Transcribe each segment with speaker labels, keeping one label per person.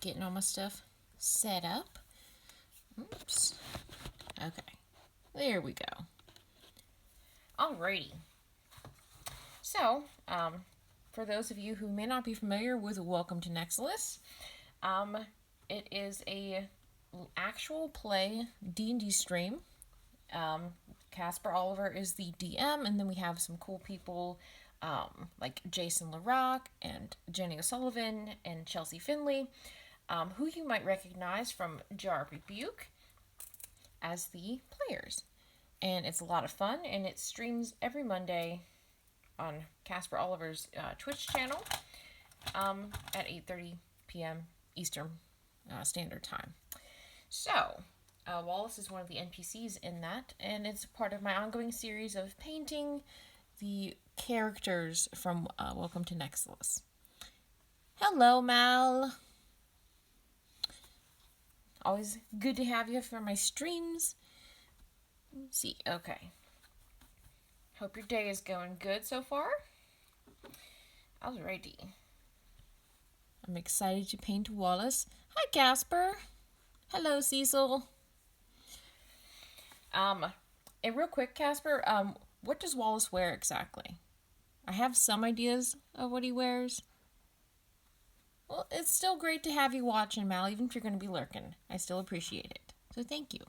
Speaker 1: getting all my stuff set up. Oops. Okay. There we go. Alrighty. So, for those of you who may not be familiar with Welcome to Nexilis, it is a actual play D&D stream. Casper Oliver is the DM, and then we have some cool people like Jason LaRock and Jenny O'Sullivan and Chelsea Finley, who you might recognize from Jar Rebuke as the players. And it's a lot of fun, and it streams every Monday on Casper Oliver's Twitch channel at 8:30 p.m. Eastern Standard Time. So, Wallace is one of the NPCs in that, and it's part of my ongoing series of painting the characters from Welcome to Nexilis. Hello, Mal. Always good to have you for my streams. Let's see, okay. Hope your day is going good so far. Alrighty. I'm excited to paint Wallace. Hi, Casper. Hello, Cecil. And real quick, Casper, what does Wallace wear exactly? I have some ideas of what he wears. Well, it's still great to have you watching, Mal, even if you're going to be lurking. I still appreciate it. So thank you.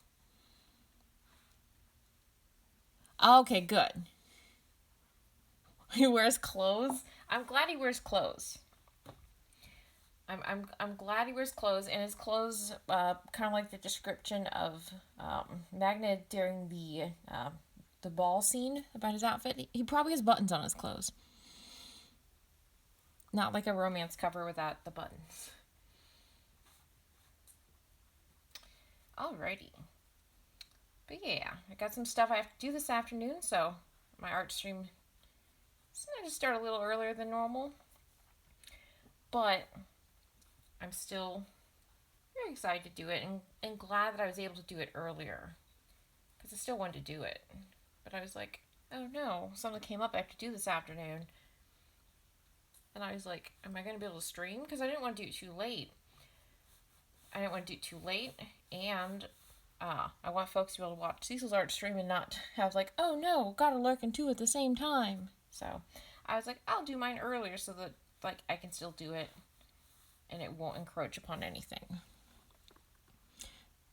Speaker 1: Okay, good. He wears clothes? I'm glad he wears clothes. I'm glad he wears clothes, and his clothes kind of like the description of Magna during the ball scene about his outfit. He probably has buttons on his clothes. Not like a romance cover without the buttons. Alrighty. But yeah, I got some stuff I have to do this afternoon, so my art stream decided to start a little earlier than normal. But I'm still very excited to do it, and glad that I was able to do it earlier, because I still wanted to do it. But I was like, oh no, something came up I have to do this afternoon. And I was like, am I going to be able to stream? Because I didn't want to do it too late. And I want folks to be able to watch Cecil's art stream and not have like, oh no, gotta lurk in two at the same time. So I was like, I'll do mine earlier so that like I can still do it and it won't encroach upon anything.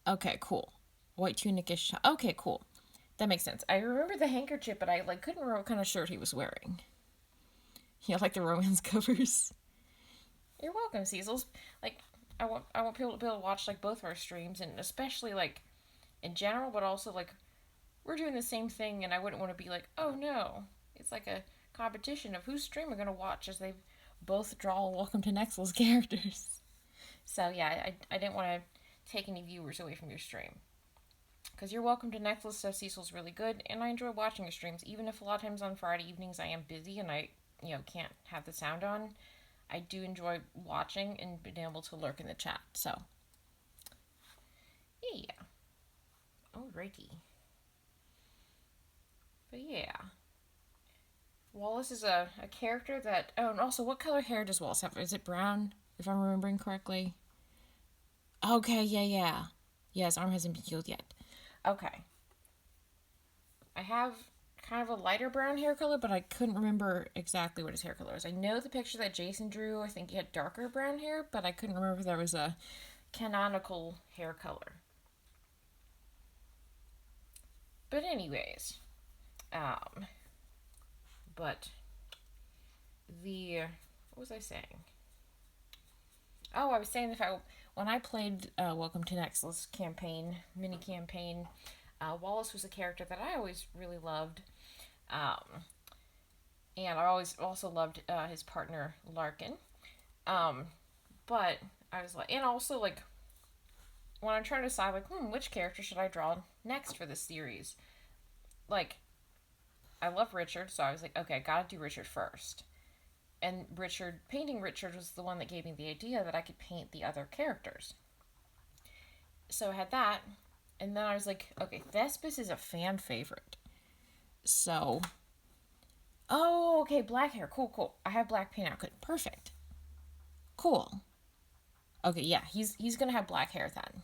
Speaker 1: Okay, cool. White tunic-ish. Okay, cool. That makes sense. I remember the handkerchief, but I couldn't remember what kind of shirt he was wearing. Yeah, like the romance covers. You're welcome, Cecil's. I want people to be able to watch both of our streams, and especially in general, but also we're doing the same thing, and I wouldn't want to be like, oh no, it's like a competition of whose stream we're gonna watch as they both draw Welcome to Nexilis characters. So yeah, I didn't want to take any viewers away from your stream. Because your Welcome to Nexilis stuff, Cecil's really good, and I enjoy watching your streams, even if a lot of times on Friday evenings I am busy and I can't have the sound on. I do enjoy watching and being able to lurk in the chat, so. Yeah. Alrighty. But yeah. Wallace is a character that... Oh, and also, what color hair does Wallace have? Is it brown, if I'm remembering correctly? Okay, yeah. Yeah, his arm hasn't been healed yet. Okay. I have kind of a lighter brown hair color, but I couldn't remember exactly what his hair color was. I know the picture that Jason drew, I think he had darker brown hair, but I couldn't remember if there was a canonical hair color. But anyways, what was I saying? Oh, I was saying when I played Welcome to Nexilis mini campaign, Wallace was a character that I always really loved. And I always also loved his partner, Larkin. But I was and also when I'm trying to decide which character should I draw next for this series? I love Richard, so I was okay, I gotta do Richard first. And painting Richard was the one that gave me the idea that I could paint the other characters. So I had that, and then I was okay, Thespis is a fan favorite. So, oh, okay, black hair, cool. I have black paint outfit, perfect. Cool. Okay, yeah, he's gonna have black hair then.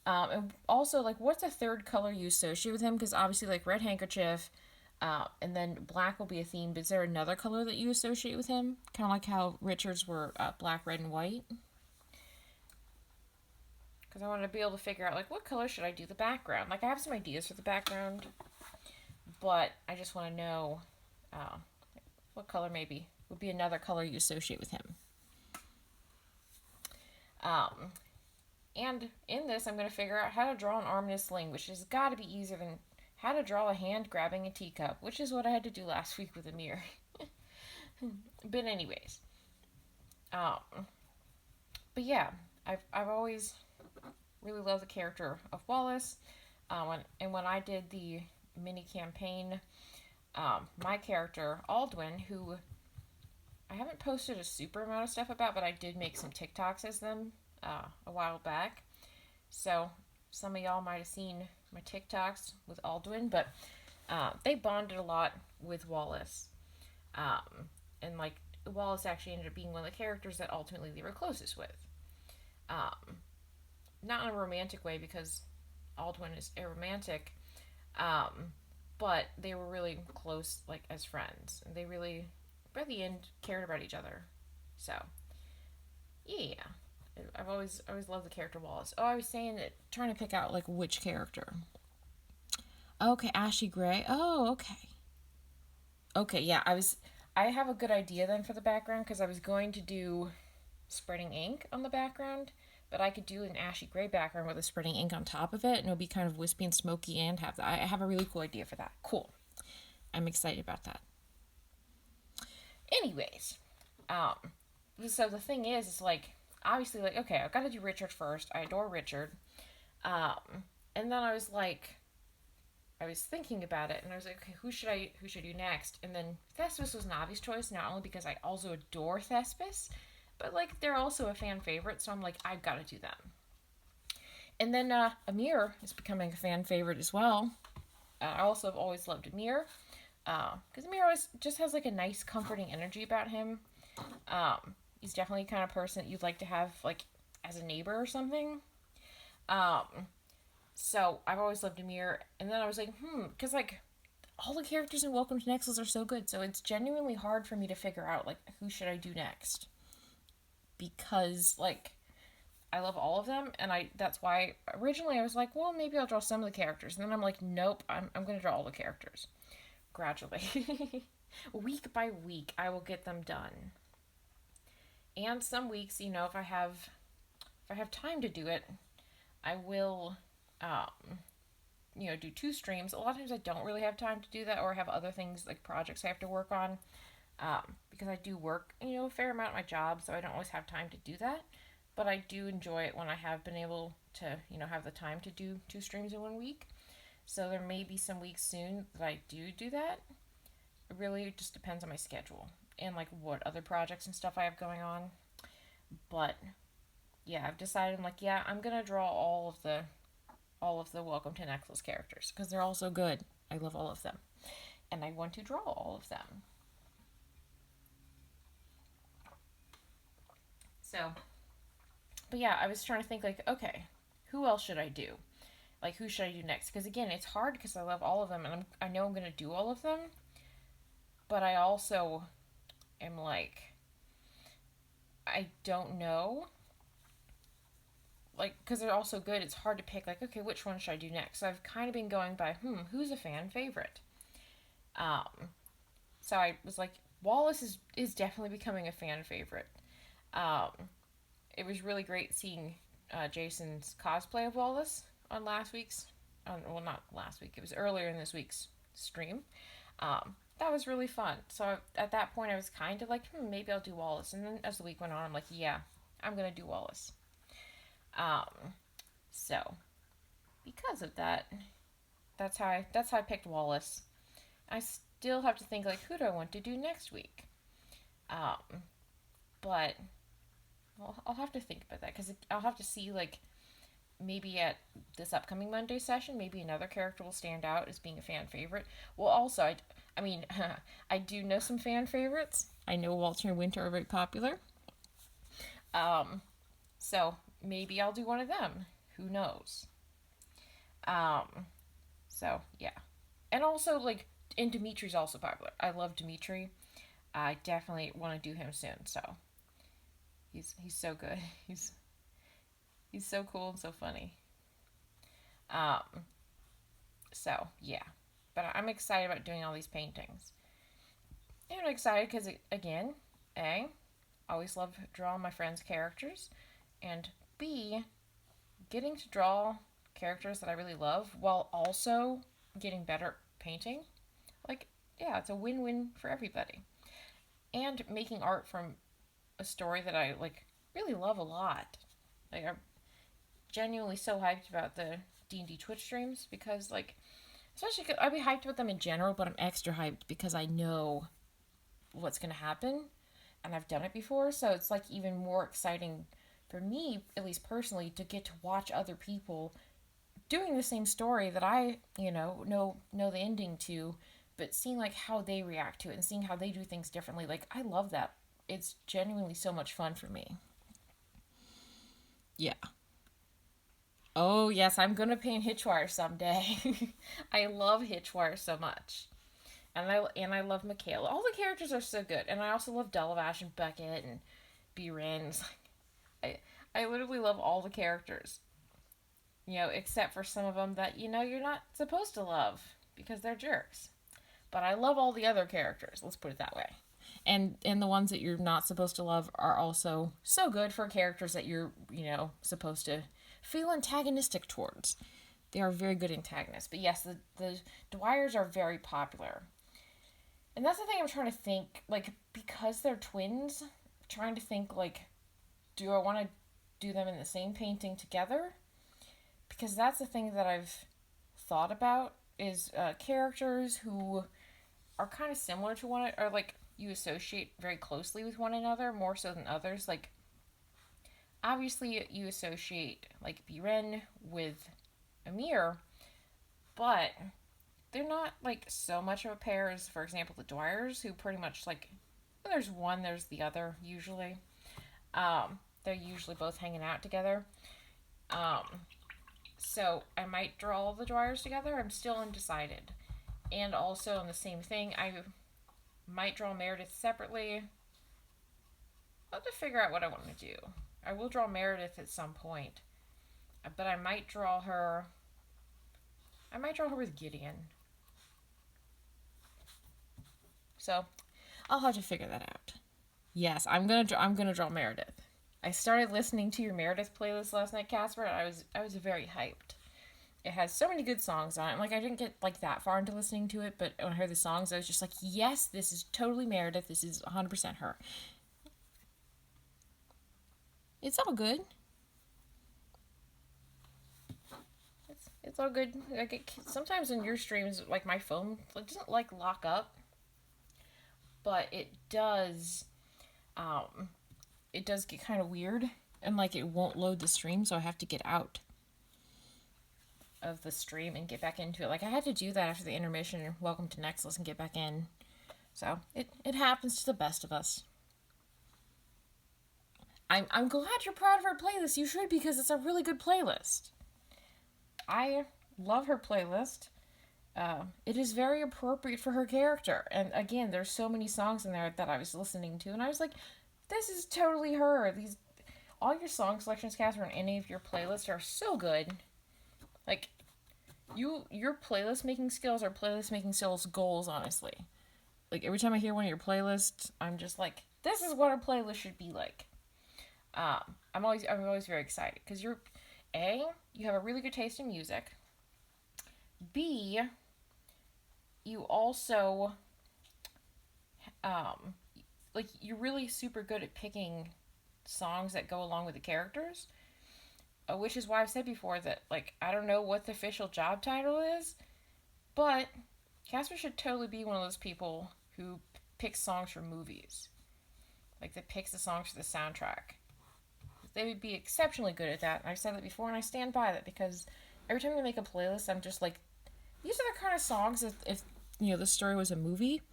Speaker 1: And also, like, what's a third color you associate with him? Because obviously, like, red handkerchief, and then black will be a theme. But is there another color that you associate with him? Kind of like how Richard's were black, red, and white. Because I want to be able to figure out, like, what color should I do the background? Like, I have some ideas for the background, but I just want to know what color maybe would be another color you associate with him. And in this, I'm going to figure out how to draw an arm in a sling, which has got to be easier than how to draw a hand grabbing a teacup, which is what I had to do last week with Amir. But anyways, but yeah, I've always really loved the character of Wallace. When I did the mini campaign, my character Aldwin, who I haven't posted a super amount of stuff about, but I did make some TikToks as them a while back. So some of y'all might have seen my TikToks with Aldwin, but they bonded a lot with Wallace. And like Wallace actually ended up being one of the characters that ultimately they were closest with. Not in a romantic way because Aldwin is aromantic, but they were really close, like as friends, and they really, by the end, cared about each other. So, yeah, I've always loved the character Wallace. Oh, I was saying that trying to pick out like which character. Okay, Ashy Gray. Oh, okay. Okay, yeah, I have a good idea then for the background because I was going to do spreading ink on the background, but I could do an ashy gray background with a spreading ink on top of it, and it'll be kind of wispy and smoky and have that. I have a really cool idea for that. Cool. I'm excited about that. Anyways, so the thing is like, obviously, like, okay, I've got to do Richard first. I adore Richard. And then I was like, I was thinking about it, and I was like, okay, who should I do next? And then Thespis was an obvious choice, not only because I also adore Thespis, but like they're also a fan favorite, so I'm like, I've got to do them. And then Amir is becoming a fan favorite as well. I also have always loved Amir, because Amir always just has like a nice, comforting energy about him. He's definitely the kind of person that you'd like to have like as a neighbor or something. So I've always loved Amir, and then I was like, because like all the characters in Welcome to Nexilis are so good, so it's genuinely hard for me to figure out like who should I do next, because like I love all of them, and that's why originally I was like, well, maybe I'll draw some of the characters, and then I'm like, nope, I'm going to draw all the characters gradually. Week by week I will get them done. And some weeks, if I have time to do it, I will do 2 streams. A lot of times I don't really have time to do that, or I have other things like projects I have to work on, because I do work, a fair amount at my job, so I don't always have time to do that. But I do enjoy it when I have been able to, have the time to do 2 streams in 1 week. So there may be some weeks soon that I do that. It really just depends on my schedule and like what other projects and stuff I have going on. But yeah, I've decided, I'm like, yeah, I'm gonna draw all of the Welcome to Nexilis characters because they're all so good. I love all of them, and I want to draw all of them. So, but yeah, I was trying to think like, okay, who else should I do? Like, who should I do next? Because again, it's hard because I love all of them, and I know I'm gonna do all of them, but I also am like, I don't know. Like, because they're all so good, it's hard to pick, like, okay, which one should I do next? So I've kind of been going by, who's a fan favorite? So I was like, Wallace is definitely becoming a fan favorite. It was really great seeing Jason's cosplay of Wallace on last week's, well, not last week, it was earlier in this week's stream. That was really fun. So at that point, I was kind of like, maybe I'll do Wallace. And then as the week went on, I'm like, yeah, I'm going to do Wallace. So because of that, that's how I picked Wallace. I still have to think like, who do I want to do next week? But I'll have to think about that because I'll have to see like maybe at this upcoming Monday session, maybe another character will stand out as being a fan favorite. Well, also I mean, I do know some fan favorites. I know Walter and Winter are very popular. So maybe I'll do one of them. Who knows? Um, so yeah, and also like, and Dimitri's also popular. I love Dimitri. I definitely want to do him soon. So he's so good. He's so cool and so funny. Um, so yeah, but I'm excited about doing all these paintings. And I'm excited because again, A, always love drawing my friends' characters, and B, getting to draw characters that I really love while also getting better at painting. Like, yeah, it's a win-win for everybody. And making art from a story that I like really love a lot. Like, I'm genuinely so hyped about the D&D Twitch streams because, like, especially cause I'd be hyped about them in general, but I'm extra hyped because I know what's going to happen and I've done it before, so it's like even more exciting for me, at least personally, to get to watch other people doing the same story that I, know the ending to, but seeing like how they react to it and seeing how they do things differently. Like, I love that. It's genuinely so much fun for me. Yeah. Oh yes, I'm gonna paint Hitchwire someday. I love Hitchwire so much. And I love Michaela. All the characters are so good. And I also love Delavash and Beckett and B. Rins. I I literally love all the characters. Except for some of them that you're not supposed to love because they're jerks. But I love all the other characters. Let's put it that way. And the ones that you're not supposed to love are also so good for characters that you're supposed to feel antagonistic towards. They are very good antagonists. But yes, the Dwyers are very popular. And that's the thing I'm trying to think, like, because they're twins, I'm trying to think, like, do I want to do them in the same painting together? Because that's the thing that I've thought about is characters who are kind of similar to one, or like you associate very closely with one another more so than others. Like, obviously, you associate like Biren with Amir, but they're not like so much of a pair as, for example, the Dwyers, who pretty much like when there's one, there's the other usually. They're usually both hanging out together. Um, so I might draw all the Dwyers together. I'm still undecided. And also on the same thing, I might draw Meredith separately. I'll have to figure out what I want to do. I will draw Meredith at some point, but I might draw her. I might draw her with Gideon. So I'll have to figure that out. Yes, I'm gonna draw Meredith. I started listening to your Meredith playlist last night, Casper, and I was very hyped. It has so many good songs on it. Like, I didn't get like that far into listening to it, but when I heard the songs, I was just like, yes, this is totally Meredith. This is 100% her. It's all good. It's all good. Sometimes in your streams, like my phone, it doesn't like lock up, but it does. It does get kind of weird, and like it won't load the stream, so I have to get out of the stream and get back into it. Like, I had to do that after the intermission and welcome to Nexilis and get back in. So it happens to the best of us. I'm glad you're proud of her playlist. You should, because it's a really good playlist. I love her playlist. It is very appropriate for her character. And again, there's so many songs in there that I was listening to, and I was like, this is totally her. All your song selections, Catherine, any of your playlists are so good. Like, your playlist making skills are playlist making skills goals, honestly. Like, every time I hear one of your playlists, I'm just like, this is what a playlist should be like. I'm always very excited because you have a really good taste in music. B, you also like, you're really super good at picking songs that go along with the characters, which is why I've said before that, like, I don't know what the official job title is, but Casper should totally be one of those people who picks songs for movies, like that picks the songs for the soundtrack. They would be exceptionally good at that. I've said that before, and I stand by that because every time they make a playlist, I'm just like, these are the kind of songs, if the story was a movie,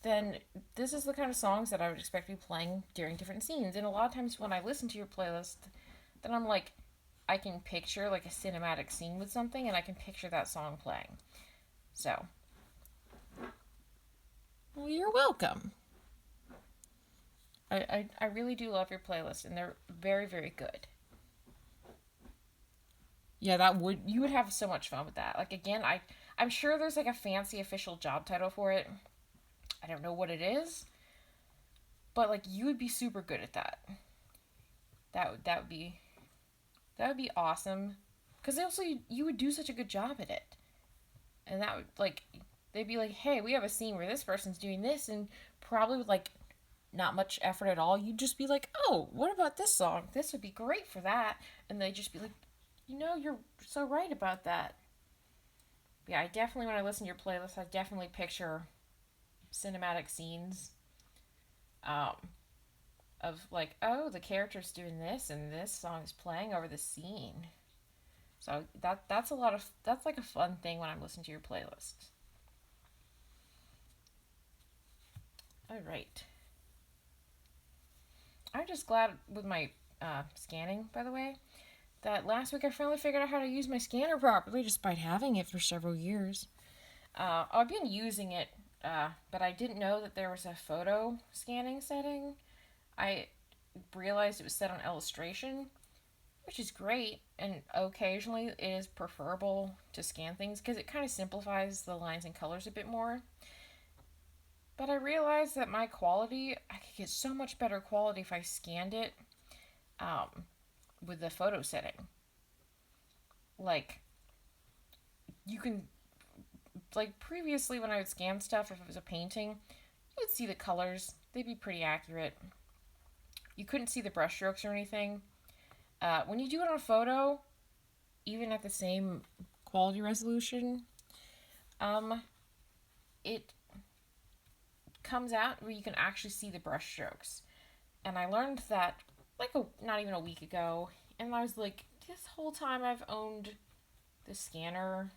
Speaker 1: then this is the kind of songs that I would expect to be playing during different scenes. And a lot of times when I listen to your playlist, then I'm like, I can picture like a cinematic scene with something, and I can picture that song playing. So, well, you're welcome. I really do love your playlist, and they're very, very good. Yeah, you would have so much fun with that. Like again, I'm sure there's like a fancy official job title for it. I don't know what it is, but like you would be super good at that. That would be awesome. Because also you would do such a good job at it, and that would like they'd be like, hey, we have a scene where this person's doing this, and probably with like not much effort at all, you'd just be like, oh, what about this song? This would be great for that, and they'd just be like, you're so right about that. Yeah, I definitely, when I listen to your playlist, I definitely picture cinematic scenes um, of like, oh, the character's doing this and this song is playing over the scene. So that's like a fun thing when I'm listening to your playlist. All right. I'm just glad with my scanning, by the way, that last week I finally figured out how to use my scanner properly despite having it for several years. I've been using it, but I didn't know that there was a photo scanning setting. I realized it was set on illustration, which is great, and occasionally it is preferable to scan things because it kind of simplifies the lines and colors a bit more. But I realized that my quality, I could get so much better quality if I scanned it um, with the photo setting. Like, you can, like previously when I would scan stuff, if it was a painting, you would see the colors, they'd be pretty accurate. You couldn't see the brushstrokes or anything. When you do it on a photo, even at the same quality resolution, it comes out where you can actually see the brushstrokes. And I learned that like not even a week ago, and I was like, this whole time I've owned the scanner,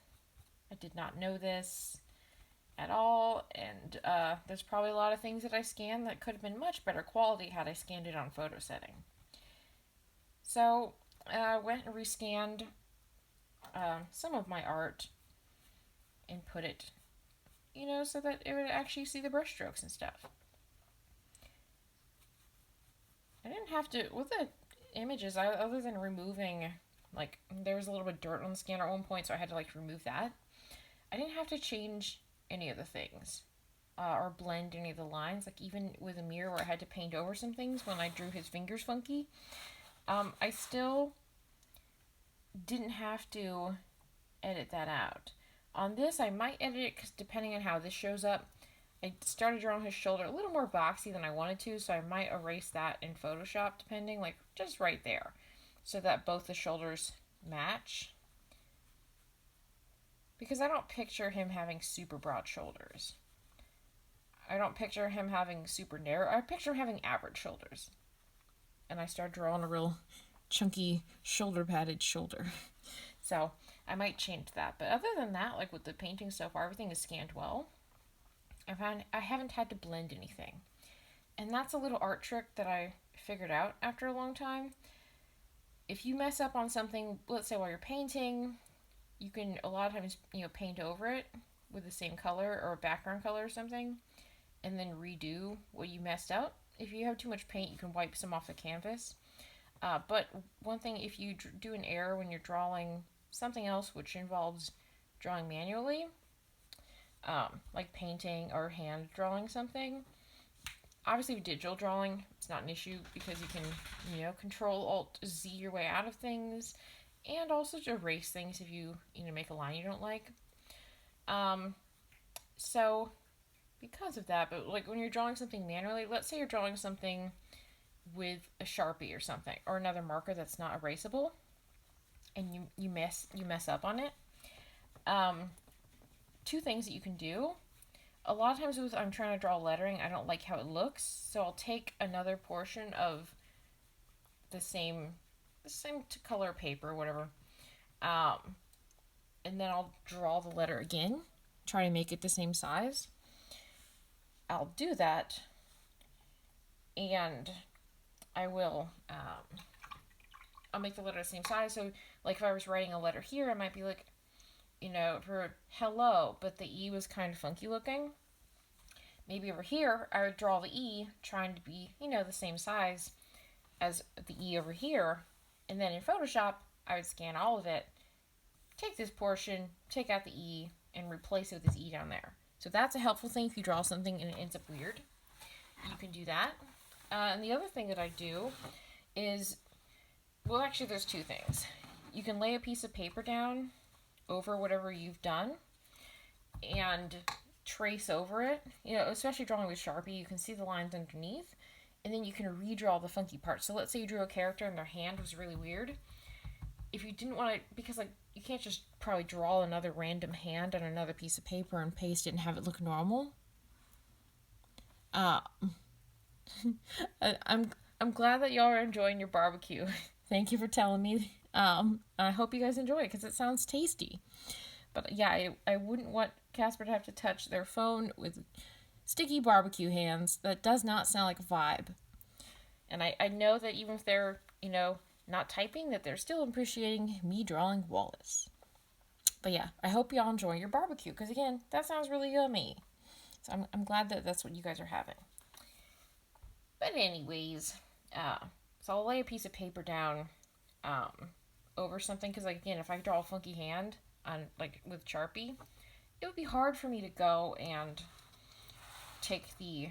Speaker 1: I did not know this at all, and there's probably a lot of things that I scanned that could have been much better quality had I scanned it on photo setting. So I went and rescanned some of my art and put it, so that it would actually see the brushstrokes and stuff. I didn't have to, with the images, other than removing, like, there was a little bit of dirt on the scanner at one point, so I had to, like, remove that. I didn't have to change any of the things or blend any of the lines. Like, even with a mirror where I had to paint over some things when I drew his fingers funky, I still didn't have to edit that out. On this, I might edit it because depending on how this shows up, I started drawing his shoulder a little more boxy than I wanted to, so I might erase that in Photoshop, depending, like just right there, so that both the shoulders match. Because I don't picture him having super broad shoulders. I don't picture him having super narrow. I picture him having average shoulders. And I started drawing a real chunky shoulder padded shoulder. So I might change that. But other than that, like with the painting so far, everything is scanned well. I haven't had to blend anything. And that's a little art trick that I figured out after a long time. If you mess up on something, let's say while you're painting, you can a lot of times, paint over it with the same color or a background color or something, and then redo what you messed up. If you have too much paint, you can wipe some off the canvas. But one thing, if you do an error when you're drawing something else which involves drawing manually, like painting or hand drawing something, obviously with digital drawing, it's not an issue because you can, Control Alt Z your way out of things, and also to erase things if you make a line you don't like. So because of that, but like when you're drawing something manually, let's say you're drawing something with a Sharpie or something, or another marker that's not erasable, and you mess up on it. Two things that you can do. A lot of times with I'm trying to draw lettering, I don't like how it looks, so I'll take another portion of the same color paper, whatever, and then I'll draw the letter again, try to make it the same size. I'll do that, and I will I'll make the letter the same size. So, like, if I was writing a letter here, it might be like, for hello, but the E was kind of funky looking. Maybe over here, I would draw the E trying to be, the same size as the E over here. And then in Photoshop, I would scan all of it, take this portion, take out the E, and replace it with this E down there. So that's a helpful thing if you draw something and it ends up weird. You can do that. And the other thing that I do is, well, actually, there's two things. You can lay a piece of paper down over whatever you've done and trace over it. Especially drawing with Sharpie, you can see the lines underneath, and then you can redraw the funky parts. So let's say you drew a character and their hand was really weird. If you didn't want to, because you can't just probably draw another random hand on another piece of paper and paste it and have it look normal. I'm glad that y'all are enjoying your barbecue. Thank you for telling me. I hope you guys enjoy it because it sounds tasty. But yeah, I wouldn't want Casper to have to touch their phone with sticky barbecue hands. That does not sound like a vibe. And I know that even if they're, not typing, that they're still appreciating me drawing Wallace. But yeah, I hope y'all enjoy your barbecue because, again, that sounds really yummy. So I'm glad that that's what you guys are having. But anyways, so I'll lay a piece of paper down over something because, again, if I draw a funky hand on with Sharpie, it would be hard for me to go and take the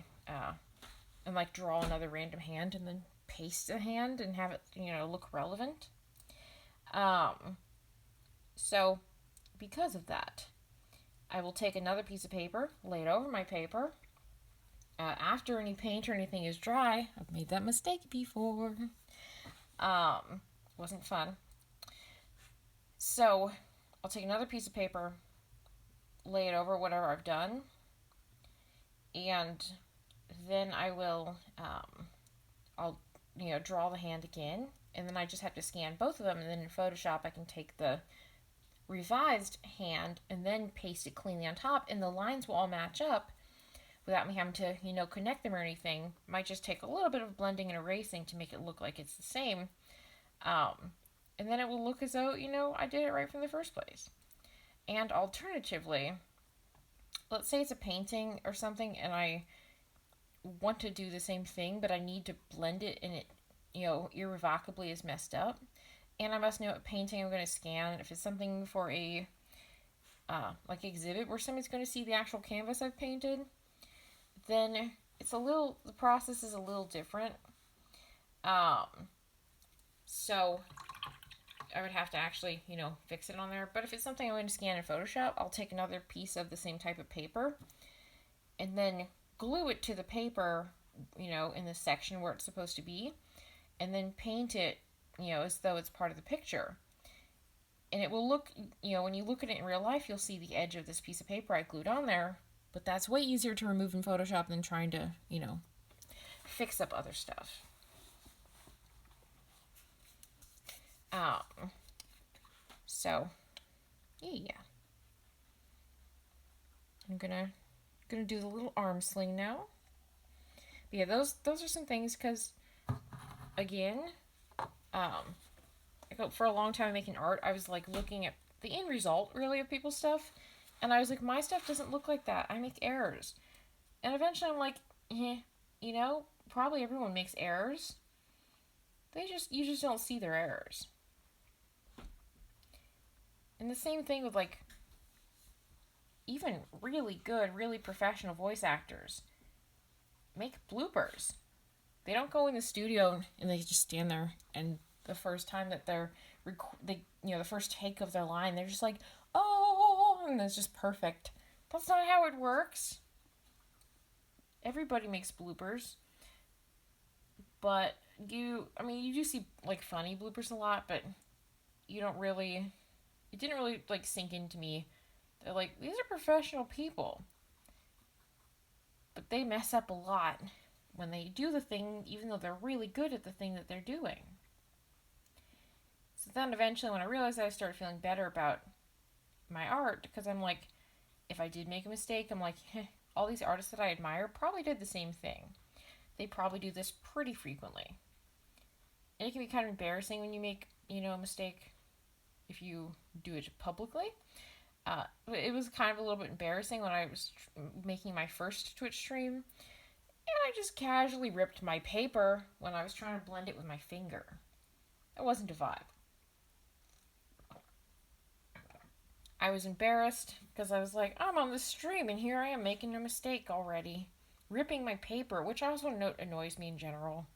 Speaker 1: and draw another random hand and then paste a hand and have it look relevant. So because of that, I will take another piece of paper, lay it over my paper. After any paint or anything is dry, I've made that mistake before. Wasn't fun. So I'll take another piece of paper, lay it over whatever I've done, and then I will, I'll, draw the hand again, and then I just have to scan both of them, and then in Photoshop I can take the revised hand and then paste it cleanly on top, and the lines will all match up without me having to, connect them or anything. Might just take a little bit of blending and erasing to make it look like it's the same. And then it will look as though, I did it right from the first place. And alternatively, let's say it's a painting or something and I want to do the same thing, but I need to blend it and it, irrevocably is messed up. And I must know what painting I'm going to scan. If it's something for a, exhibit where somebody's going to see the actual canvas I've painted, then the process is a little different. So I would have to actually, fix it on there. But if it's something I'm going to scan in Photoshop, I'll take another piece of the same type of paper and then glue it to the paper, in the section where it's supposed to be, and then paint it, as though it's part of the picture. And it will look, when you look at it in real life, you'll see the edge of this piece of paper I glued on there. But that's way easier to remove in Photoshop than trying to, fix up other stuff. So, yeah. I'm gonna do the little arm sling now. But yeah, those are some things because, again, for a long time making art, I was looking at the end result really of people's stuff, and I was like, my stuff doesn't look like that. I make errors, and eventually I'm like, probably everyone makes errors. You just don't see their errors. And the same thing with even really good, really professional voice actors make bloopers. They don't go in the studio and they just stand there and the first time that the first take of their line, they're just like, oh, and it's just perfect. That's not how it works. Everybody makes bloopers. But you do see funny bloopers a lot, but it didn't really sink into me. They're these are professional people. But they mess up a lot when they do the thing, even though they're really good at the thing that they're doing. So then eventually when I realized that, I started feeling better about my art, because I'm if I did make a mistake, I'm all these artists that I admire probably did the same thing. They probably do this pretty frequently. And it can be kind of embarrassing when you make, a mistake if you do it publicly. It was kind of a little bit embarrassing when I was making my first Twitch stream, and I just casually ripped my paper when I was trying to blend it with my finger. It wasn't a vibe. I was embarrassed because I was like, I'm on the stream and here I am making a mistake already. Ripping my paper, which I also note annoys me in general.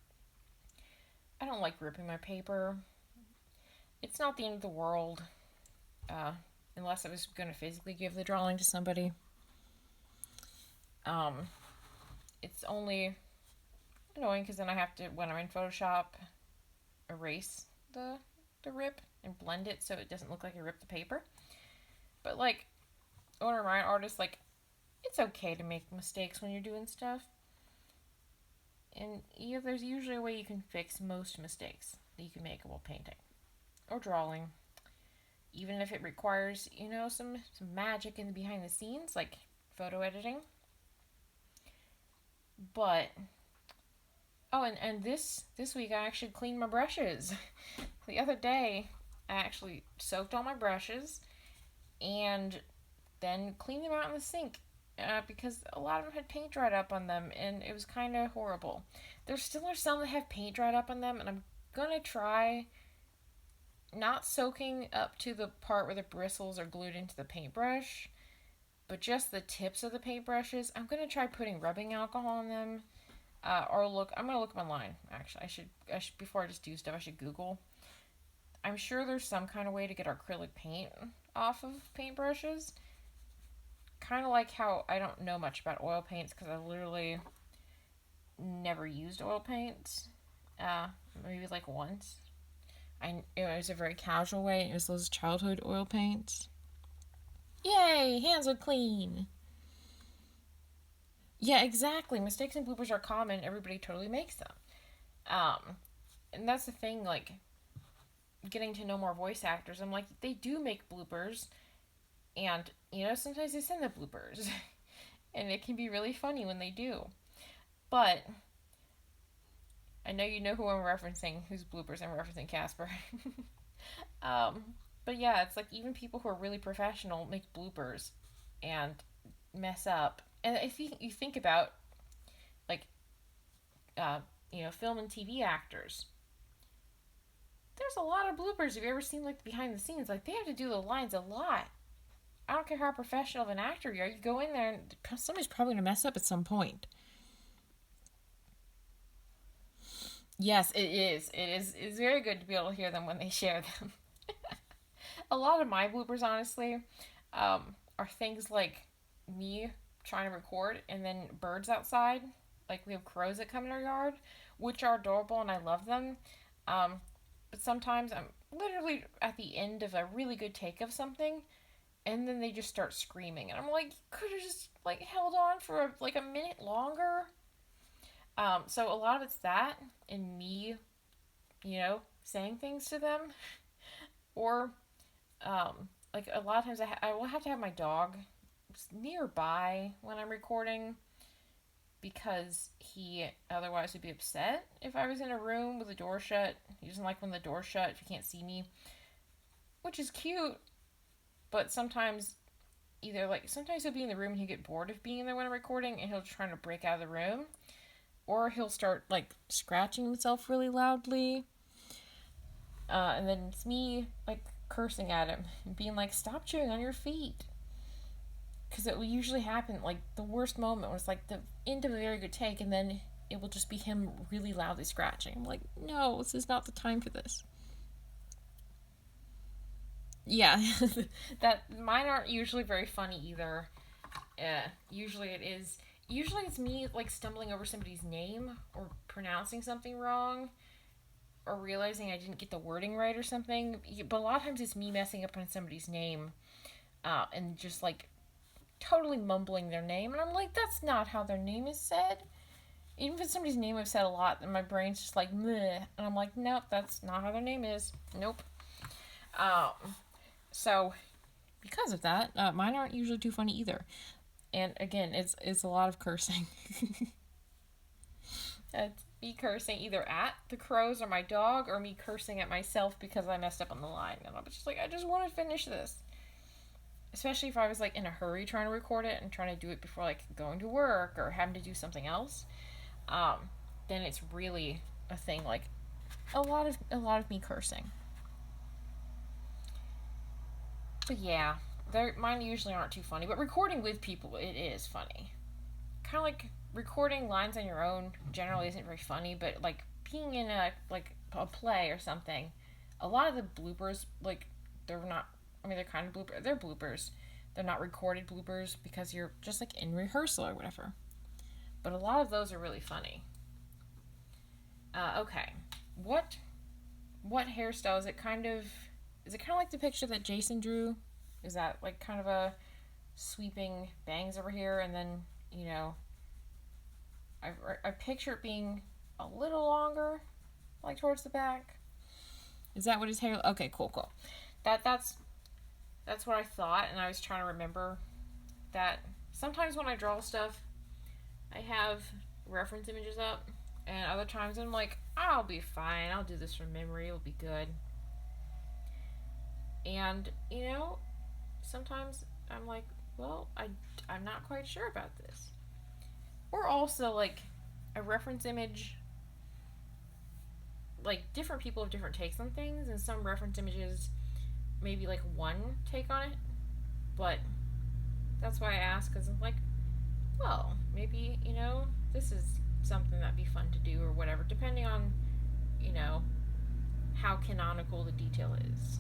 Speaker 1: I don't like ripping my paper. It's not the end of the world. Unless I was going to physically give the drawing to somebody. It's only annoying because then I have to, when I'm in Photoshop, erase the rip and blend it so it doesn't look like I ripped the paper. But, like, I want to remind artists, like, it's okay to make mistakes when you're doing stuff. And there's usually a way you can fix most mistakes that you can make while painting or drawing. Even if it requires, some magic in the behind the scenes, like photo editing. But, and this week I actually cleaned my brushes. The other day, I actually soaked all my brushes and then cleaned them out in the sink because a lot of them had paint dried up on them, and it was kind of horrible. There still are some that have paint dried up on them, and I'm gonna try not soaking up to the part where the bristles are glued into the paintbrush, but just the tips of the paintbrushes. I'm gonna try putting rubbing alcohol on them, I'm gonna look them online. Actually, I should before I just do stuff. I should Google. I'm sure there's some kind of way to get acrylic paint off of paintbrushes. Kind of like how I don't know much about oil paints because I literally never used oil paints. Maybe like once. It was a very casual way. It was those childhood oil paints. Yay! Hands are clean! Yeah, exactly. Mistakes and bloopers are common. Everybody totally makes them. And that's the thing, like, getting to know more voice actors, I'm like, they do make bloopers. And, sometimes they send the bloopers. And it can be really funny when they do. But I know you know who I'm referencing, whose bloopers I'm referencing, Casper. But yeah, it's like even people who are really professional make bloopers and mess up. And if you think about, like, film and TV actors, there's a lot of bloopers. Have you ever seen, like, the behind the scenes? Like, they have to do the lines a lot. I don't care how professional of an actor you are. You go in there and somebody's probably going to mess up at some point. Yes, it is. It's very good to be able to hear them when they share them. A lot of my bloopers, honestly, are things like me trying to record and then birds outside. Like, we have crows that come in our yard, which are adorable and I love them. But sometimes I'm literally at the end of a really good take of something, and then they just start screaming, and I'm like, you could have just, like, held on for like a minute longer. So a lot of it's that, and me, saying things to them, or like a lot of times I will have to have my dog nearby when I'm recording because he otherwise would be upset if I was in a room with the door shut. He doesn't like when the door's shut if he can't see me, which is cute, but sometimes sometimes he'll be in the room and he'll get bored of being there when I'm recording and he'll try to break out of the room, or he'll start, like, scratching himself really loudly, and then it's me, like, cursing at him and being like, stop chewing on your feet. Because it will usually happen, like, the worst moment was, like, the end of a very good take, and then it will just be him really loudly scratching. I'm like, no, this is not the time for this. Yeah, that mine aren't usually very funny either. Usually it's me, like, stumbling over somebody's name or pronouncing something wrong or realizing I didn't get the wording right or something. But a lot of times it's me messing up on somebody's name and just, like, totally mumbling their name. And I'm like, that's not how their name is said. Even if it's somebody's name I've said a lot, and my brain's just like, meh. And I'm like, nope, that's not how their name is. Nope. So, because of that, mine aren't usually too funny either. And again, it's a lot of cursing. me cursing either at the crows or my dog, or me cursing at myself because I messed up on the line. And I'm just like, I just want to finish this. Especially if I was like in a hurry trying to record it and trying to do it before like going to work or having to do something else. Then it's really a thing, like a lot of me cursing. But yeah, mine usually aren't too funny. But recording with people, it is funny. Kind of like recording lines on your own generally isn't very funny, but like being in a play or something, a lot of the bloopers, like, they're not. I mean, they're kind of bloopers. They're bloopers. They're not recorded bloopers because you're just like in rehearsal or whatever. But a lot of those are really funny. Okay, what hairstyle is it? Is it kind of like the picture that Jason drew? Is that like kind of a sweeping bangs over here, and then I picture it being a little longer, like towards the back. Is that what his hair? Okay, cool. That's what I thought, and I was trying to remember that. Sometimes when I draw stuff, I have reference images up, and other times I'm like, I'll be fine. I'll do this from memory. It'll be good. And sometimes I'm like, well, I'm not quite sure about this. Or also, like, a reference image, like, different people have different takes on things, and some reference images maybe like one take on it, but that's why I ask, because I'm like, well, maybe this is something that'd be fun to do or whatever, depending on how canonical the detail is.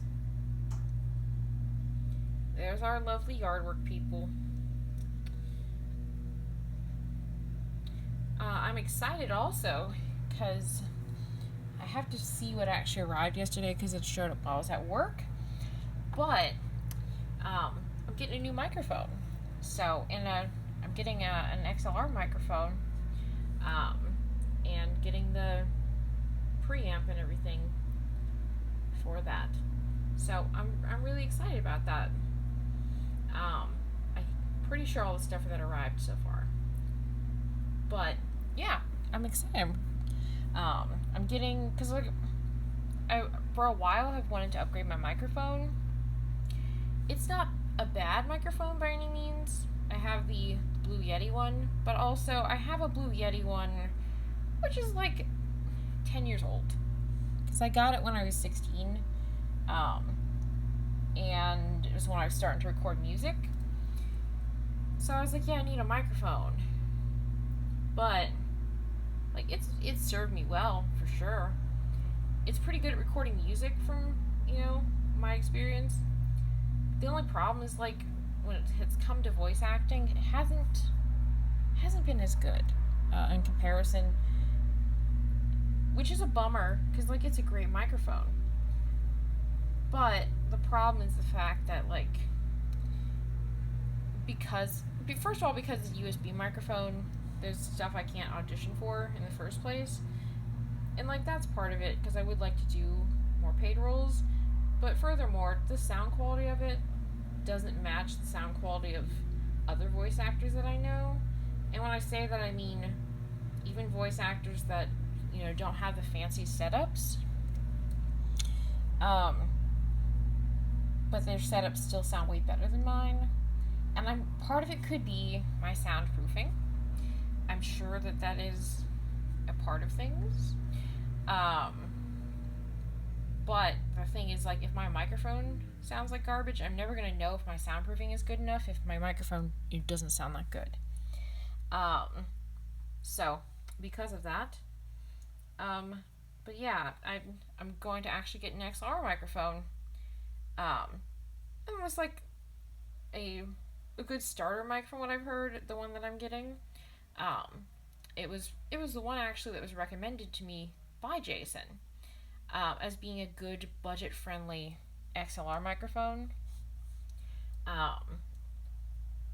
Speaker 1: There's our lovely yard work people. I'm excited also because I have to see what actually arrived yesterday because it showed up while I was at work. But I'm getting a new microphone. So I'm getting an XLR microphone, and getting the preamp and everything for that. So I'm really excited about that. I'm pretty sure all the stuff that arrived so far. But yeah, I'm excited. I'm getting, because like for a while I've wanted to upgrade my microphone. It's not a bad microphone by any means. I have the Blue Yeti one, but also I have a Blue Yeti one which is like 10 years old. Because I got it when I was 16. And it was when I was starting to record music. So I was like, yeah, I need a microphone. But like it's served me well for sure. It's pretty good at recording music from, my experience. The only problem is like when it has come to voice acting, it hasn't been as good in comparison, which is a bummer because like it's a great microphone. But the problem is the fact that like first of all, because it's a USB microphone, there's stuff I can't audition for in the first place. And like that's part of it because I would like to do more paid roles. But furthermore, the sound quality of it doesn't match the sound quality of other voice actors that I know. And when I say that, I mean even voice actors that, don't have the fancy setups. But their setups still sound way better than mine. And part of it could be my soundproofing. I'm sure that is a part of things. But the thing is, like, if my microphone sounds like garbage, I'm never going to know if my soundproofing is good enough if my microphone doesn't sound that good. So, because of that, but yeah, I'm going to actually get an XLR microphone. And it was like a good starter mic from what I've heard, the one that I'm getting. It was the one actually that was recommended to me by Jason, as being a good budget-friendly XLR microphone.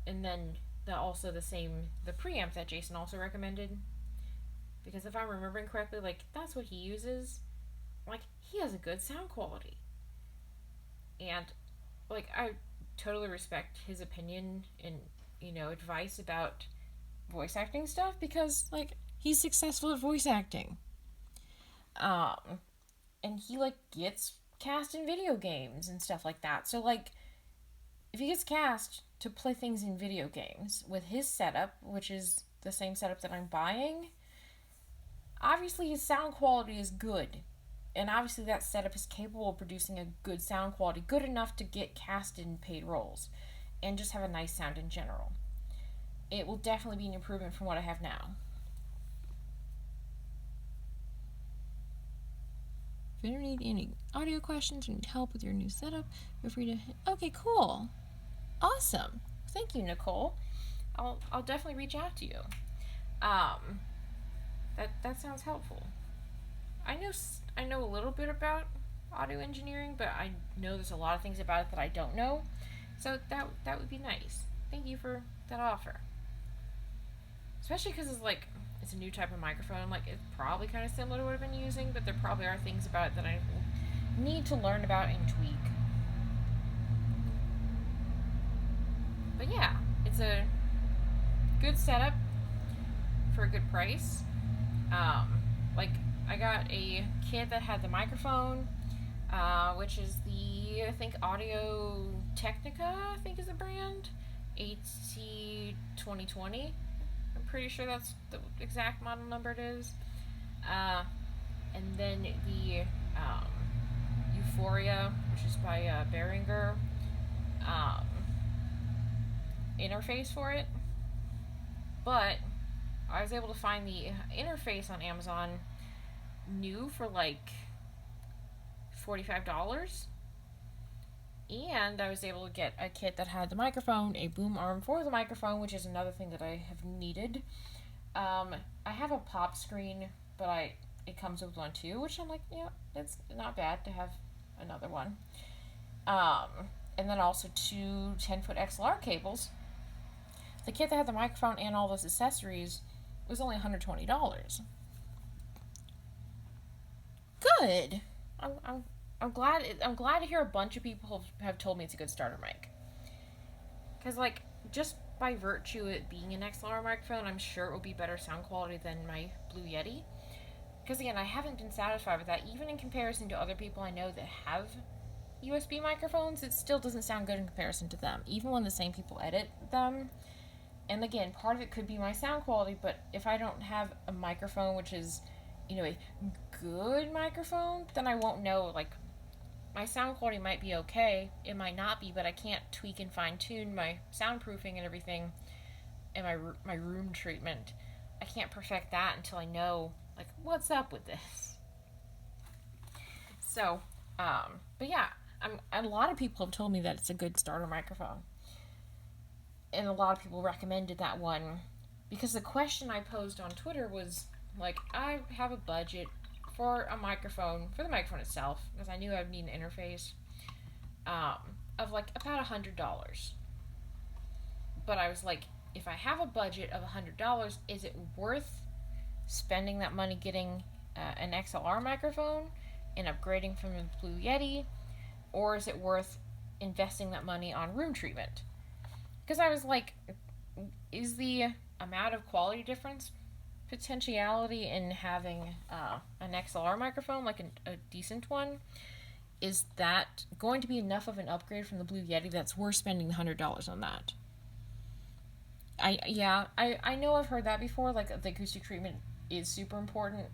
Speaker 1: And then the preamp that Jason also recommended, because if I'm remembering correctly, like that's what he uses. Like he has a good sound quality, and like I totally respect his opinion and advice about voice acting stuff, because like He's successful at voice acting. And he, like, gets cast in video games and stuff like that. So, like, if he gets cast to play things in video games with his setup, which is the same setup that I'm buying, obviously his sound quality is good. And obviously that setup is capable of producing a good sound quality, good enough to get cast in paid roles and just have a nice sound in general. It will definitely be an improvement from what I have now. If you need any audio questions or need help with your new setup, feel free to... Okay, cool. Awesome. Thank you, Nicole. I'll definitely reach out to you. That sounds helpful. I know a little bit about audio engineering, but I know there's a lot of things about it that I don't know. So that would be nice. Thank you for that offer. Especially because it's a new type of microphone. Like, it's probably kind of similar to what I've been using, but there probably are things about it that I need to learn about and tweak. But yeah, it's a good setup for a good price. I got a kit that had the microphone, which is the, I think, Audio Technica, I think is the brand, AT2020. I'm pretty sure that's the exact model number it is. And then the Euphoria, which is by Behringer, interface for it. But I was able to find the interface on Amazon new for like $45. And I was able to get a kit that had the microphone, a boom arm for the microphone, which is another thing that I have needed. I have a pop screen, but it comes with one too, which I'm like, yeah, it's not bad to have another one. And then also two 10-foot XLR cables. The kit that had the microphone and all those accessories was only $120. Good. I'm glad. I'm glad to hear a bunch of people have told me it's a good starter mic. Because, like, just by virtue of it being an XLR microphone, I'm sure it will be better sound quality than my Blue Yeti. Because, again, I haven't been satisfied with that. Even in comparison to other people I know that have USB microphones, it still doesn't sound good in comparison to them. Even when the same people edit them. And, again, part of it could be my sound quality, but if I don't have a microphone which is, a good microphone, then I won't know, like, my sound quality might be okay, it might not be, but I can't tweak and fine-tune my soundproofing and everything, and my room treatment. I can't perfect that until I know, like, what's up with this. So, but yeah, a lot of people have told me that it's a good starter microphone. And a lot of people recommended that one, because the question I posed on Twitter was, like, I have a budget for a microphone, for the microphone itself, because I knew I would need an interface, of like about $100. But I was like, if I have a budget of $100, is it worth spending that money getting an XLR microphone and upgrading from the Blue Yeti, or is it worth investing that money on room treatment? Because I was like, is the amount of quality difference potentiality in having an XLR microphone, like a decent one, is that going to be enough of an upgrade from the Blue Yeti that's worth spending the $100 on that? I know I've heard that before, like the acoustic treatment is super important,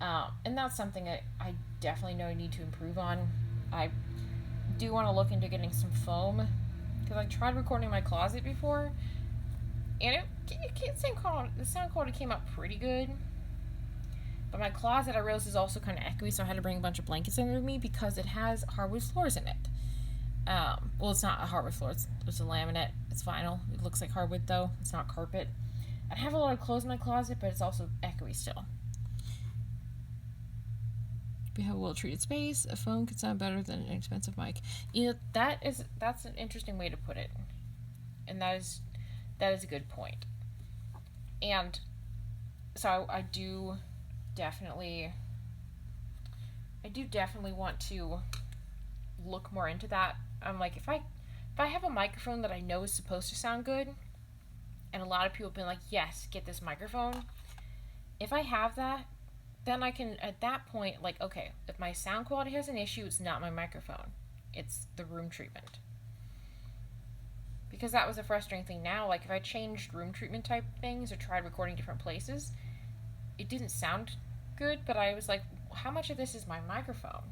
Speaker 1: and that's something that I definitely know I need to improve on. I do want to look into getting some foam, because I tried recording in my closet before, and the sound quality came out pretty good. But my closet, I realized, is also kind of echoey, so I had to bring a bunch of blankets in with me because it has hardwood floors in it. Well, it's not a hardwood floor, it's a laminate. It's vinyl. It looks like hardwood, though. It's not carpet. I have a lot of clothes in my closet, but it's also echoey still. If you have a well-treated space, a phone could sound better than an expensive mic. That's an interesting way to put it. And that is a good point. And so I do definitely want to look more into that. I'm like, if I have a microphone that I know is supposed to sound good, and a lot of people have been like, yes, get this microphone, if I have that, then I can, at that point, like, okay, if my sound quality has an issue, it's not my microphone, it's the room treatment. Because that was a frustrating thing. Now, like, if I changed room treatment type things or tried recording different places, it didn't sound good, but I was like, how much of this is my microphone?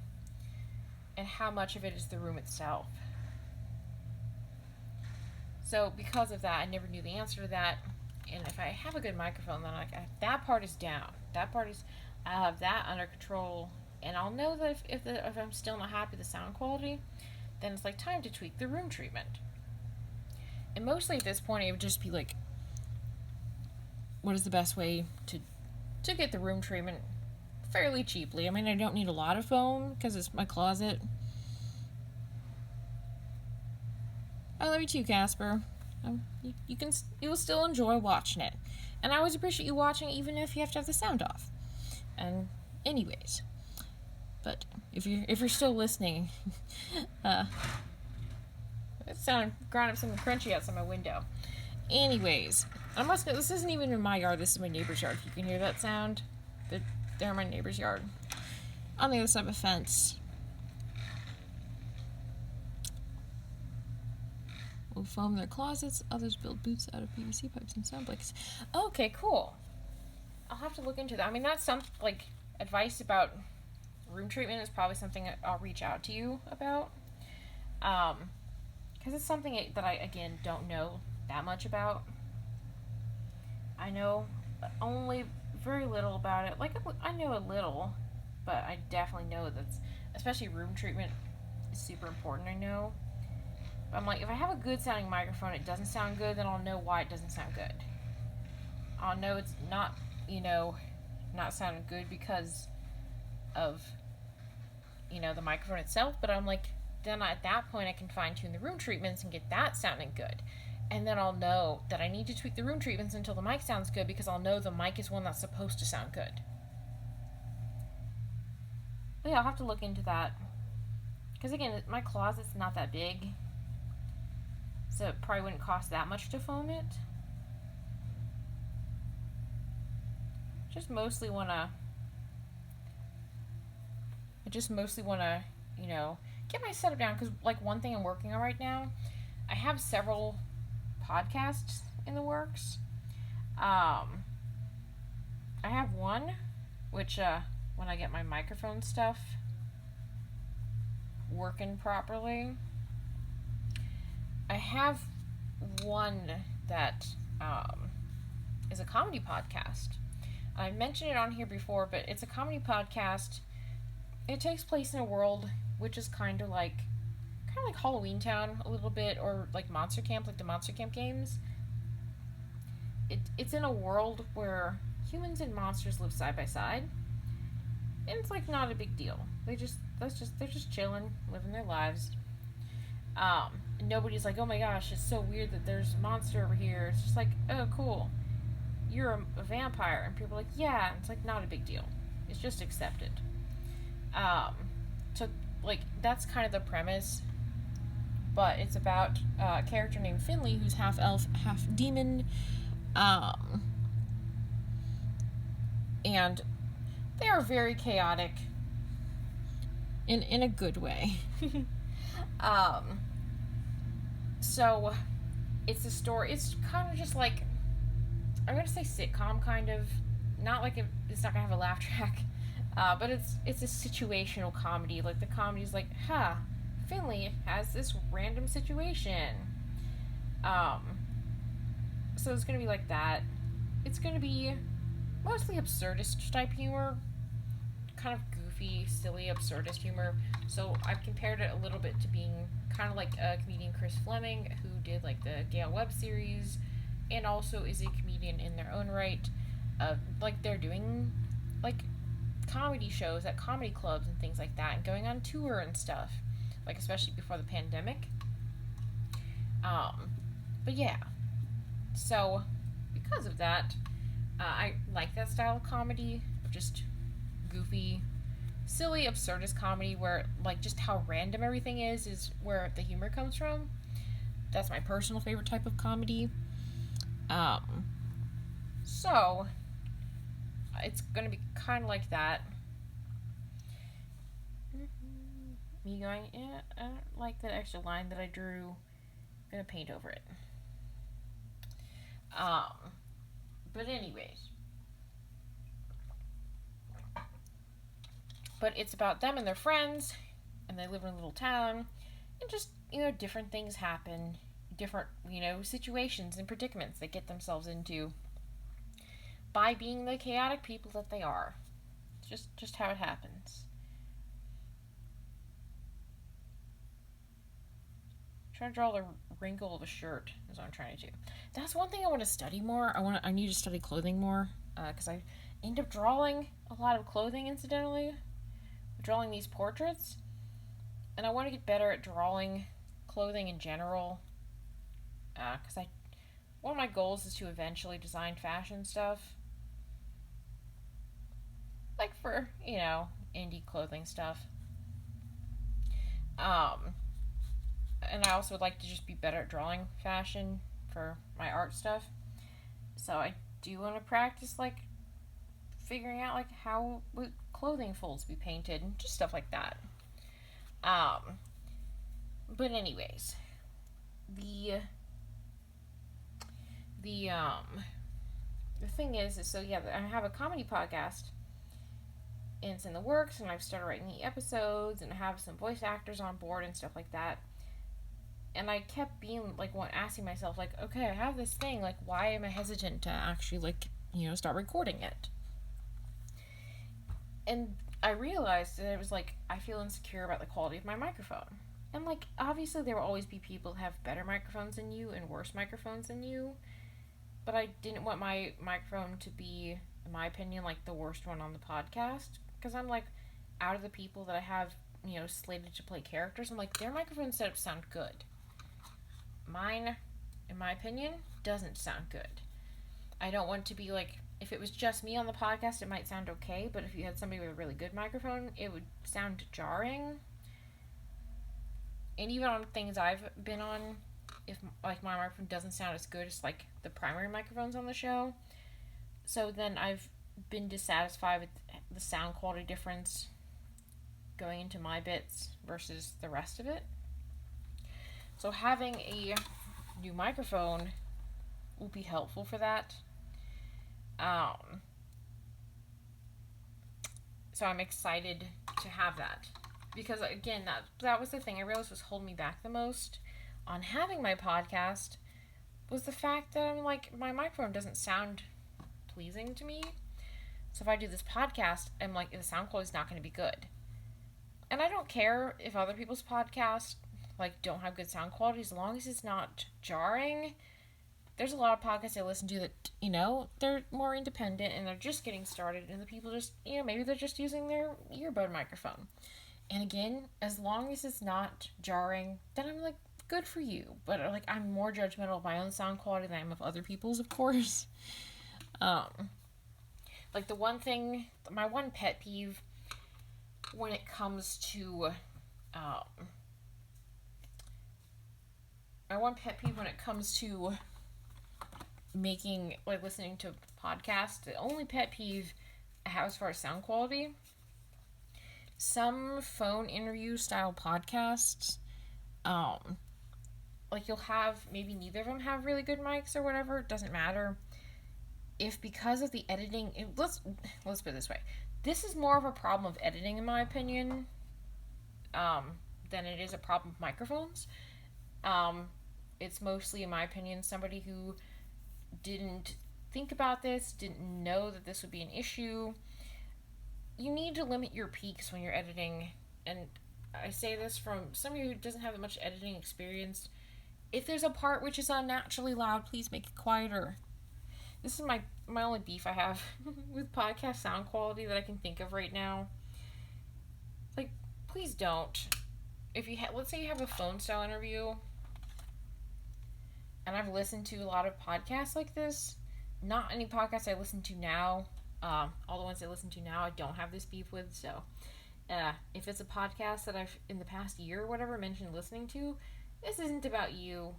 Speaker 1: And how much of it is the room itself? So because of that, I never knew the answer to that. And if I have a good microphone, then that part is down. That part is, I have that under control. And I'll know that if I'm still not happy with the sound quality, then it's like time to tweak the room treatment. And mostly at this point, it would just be like, what is the best way to get the room treatment fairly cheaply? I mean, I don't need a lot of foam because it's my closet. I love you too, Casper. You will still enjoy watching it, and I always appreciate you watching, even if you have to have the sound off. And anyways, but if you're still listening, it sounded grinding up something crunchy outside my window. Anyways, I must know this isn't even in my yard. This is my neighbor's yard. If you can hear that sound, they're in my neighbor's yard, on the other side of a fence. Will foam their closets. Others build booths out of PVC pipes and sound blankets. Okay, cool. I'll have to look into that. I mean, that's some like advice about room treatment is probably something I'll reach out to you about. Because it's something that I, again, don't know that much about. I know only very little about it. Like, I know a little, but I definitely know that, especially room treatment, is super important, I know. But I'm like, if I have a good sounding microphone, it doesn't sound good, then I'll know why it doesn't sound good. I'll know it's not, not sounding good because of, the microphone itself, but I'm like, then at that point I can fine-tune the room treatments and get that sounding good. And then I'll know that I need to tweak the room treatments until the mic sounds good, because I'll know the mic is one that's supposed to sound good. But yeah, I'll have to look into that. Because again, my closet's not that big, so it probably wouldn't cost that much to foam it. Just mostly want to, get my setup down, because like one thing I'm working on right now, I have several podcasts in the works. I have one which when I get my microphone stuff working properly, I have one that is a comedy podcast. I mentioned it on here before, but it's a comedy podcast. It takes place in a world which is kind of like Halloween Town a little bit, or like Monster Camp, like the Monster Camp games. It's in a world where humans and monsters live side by side, and it's like not a big deal. They're just chilling, living their lives. Nobody's like, oh my gosh, it's so weird that there's a monster over here. It's just like, oh cool, you're a vampire, and people are like, yeah. And it's like not a big deal. It's just accepted. So like that's kind of the premise. But it's about a character named Finley, who's half elf, half demon. And they are very chaotic in a good way. So it's a story. It's kind of just like, I'm gonna say sitcom kind of. Not like it's not gonna have a laugh track, but it's a situational comedy. Like the comedy's like, Finley has this random situation. So it's gonna be like that. It's gonna be mostly absurdist type humor, kind of goofy, silly, absurdist humor. So I've compared it a little bit to being kind of like a comedian Chris Fleming, who did like the Gale web series, and also is a comedian in their own right. Like they're doing like comedy shows at comedy clubs and things like that, and going on tour and stuff. Like especially before the pandemic. But yeah. So because of that, I like that style of comedy, just goofy, silly, absurdist comedy where like just how random everything is where the humor comes from. That's my personal favorite type of comedy. So it's going to be kind of like that. Me going, yeah, I don't like that extra line that I drew. I'm going to paint over it. Um, but anyways. But it's about them and their friends, and they live in a little town, and just, different things happen. Different, situations and predicaments they get themselves into by being the chaotic people that they are. It's just how it happens. I'm trying to draw the wrinkle of a shirt is what I'm trying to do. That's one thing I want to study more. I need to study clothing more because I end up drawing a lot of clothing incidentally, drawing these portraits, and I want to get better at drawing clothing in general because one of my goals is to eventually design fashion stuff, like for indie clothing stuff. And I also would like to just be better at drawing fashion for my art stuff. So I do want to practice like figuring out like how would clothing folds be painted and just stuff like that. But anyways, the thing is so yeah, I have a comedy podcast and it's in the works, and I've started writing the episodes, and I have some voice actors on board and stuff like that. And I kept being like asking myself like, okay, I have this thing, like why am I hesitant to actually like start recording it? And I realized that it was like I feel insecure about the quality of my microphone. And like obviously there will always be people who have better microphones than you and worse microphones than you, but I didn't want my microphone to be, in my opinion, like the worst one on the podcast, because I'm like, out of the people that I have slated to play characters, I'm like, their microphone setups sound good. Mine, in my opinion, doesn't sound good. I don't want to be like, if it was just me on the podcast, it might sound okay, but if you had somebody with a really good microphone, it would sound jarring. And even on things I've been on, if like my microphone doesn't sound as good as like the primary microphones on the show, so then I've been dissatisfied with the sound quality difference going into my bits versus the rest of it. So having a new microphone will be helpful for that. So I'm excited to have that, because again, that was the thing I realized was holding me back the most on having my podcast, was the fact that I'm like, my microphone doesn't sound pleasing to me. So if I do this podcast, I'm like, the sound quality is not going to be good. And I don't care if other people's podcasts like don't have good sound quality, as long as it's not jarring. There's a lot of podcasts I listen to that, they're more independent and they're just getting started, and the people just, maybe they're just using their earbud microphone. And again, as long as it's not jarring, then I'm like, good for you. But like, I'm more judgmental of my own sound quality than I am of other people's, of course. Like the one thing, my one pet peeve when it comes to, making, like listening to podcasts, the only pet peeve I have as far as sound quality, some phone interview style podcasts, like you'll have, maybe neither of them have really good mics or whatever, it doesn't matter. If because of the editing, let's put it this way, this is more of a problem of editing in my opinion, than it is a problem of microphones. It's mostly, in my opinion, somebody who didn't think about this, didn't know that this would be an issue. You need to limit your peaks when you're editing, and I say this from somebody who doesn't have much editing experience. If there's a part which is unnaturally loud, please make it quieter. This is my only beef I have with podcast sound quality that I can think of right now. Like, please don't. If you let's say you have a phone style interview, and I've listened to a lot of podcasts like this. Not any podcasts I listen to now. All the ones I listen to now, I don't have this beef with. So, if it's a podcast that I've in the past year or whatever mentioned listening to, this isn't about you.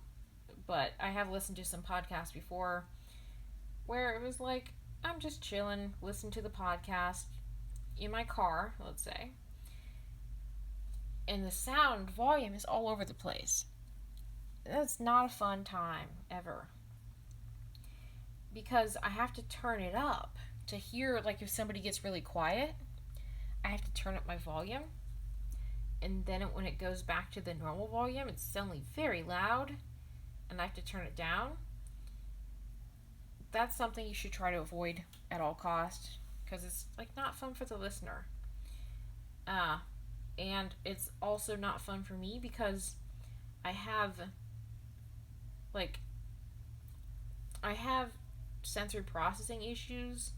Speaker 1: But I have listened to some podcasts before where it was like, I'm just chilling, listening to the podcast in my car, let's say, and the sound volume is all over the place. That's not a fun time ever. Because I have to turn it up to hear, like, if somebody gets really quiet, I have to turn up my volume. And then when it goes back to the normal volume, it's suddenly very loud, and I have to turn it down. That's something you should try to avoid at all costs, because it's, like, not fun for the listener. And it's also not fun for me because I have, like, sensory processing issues,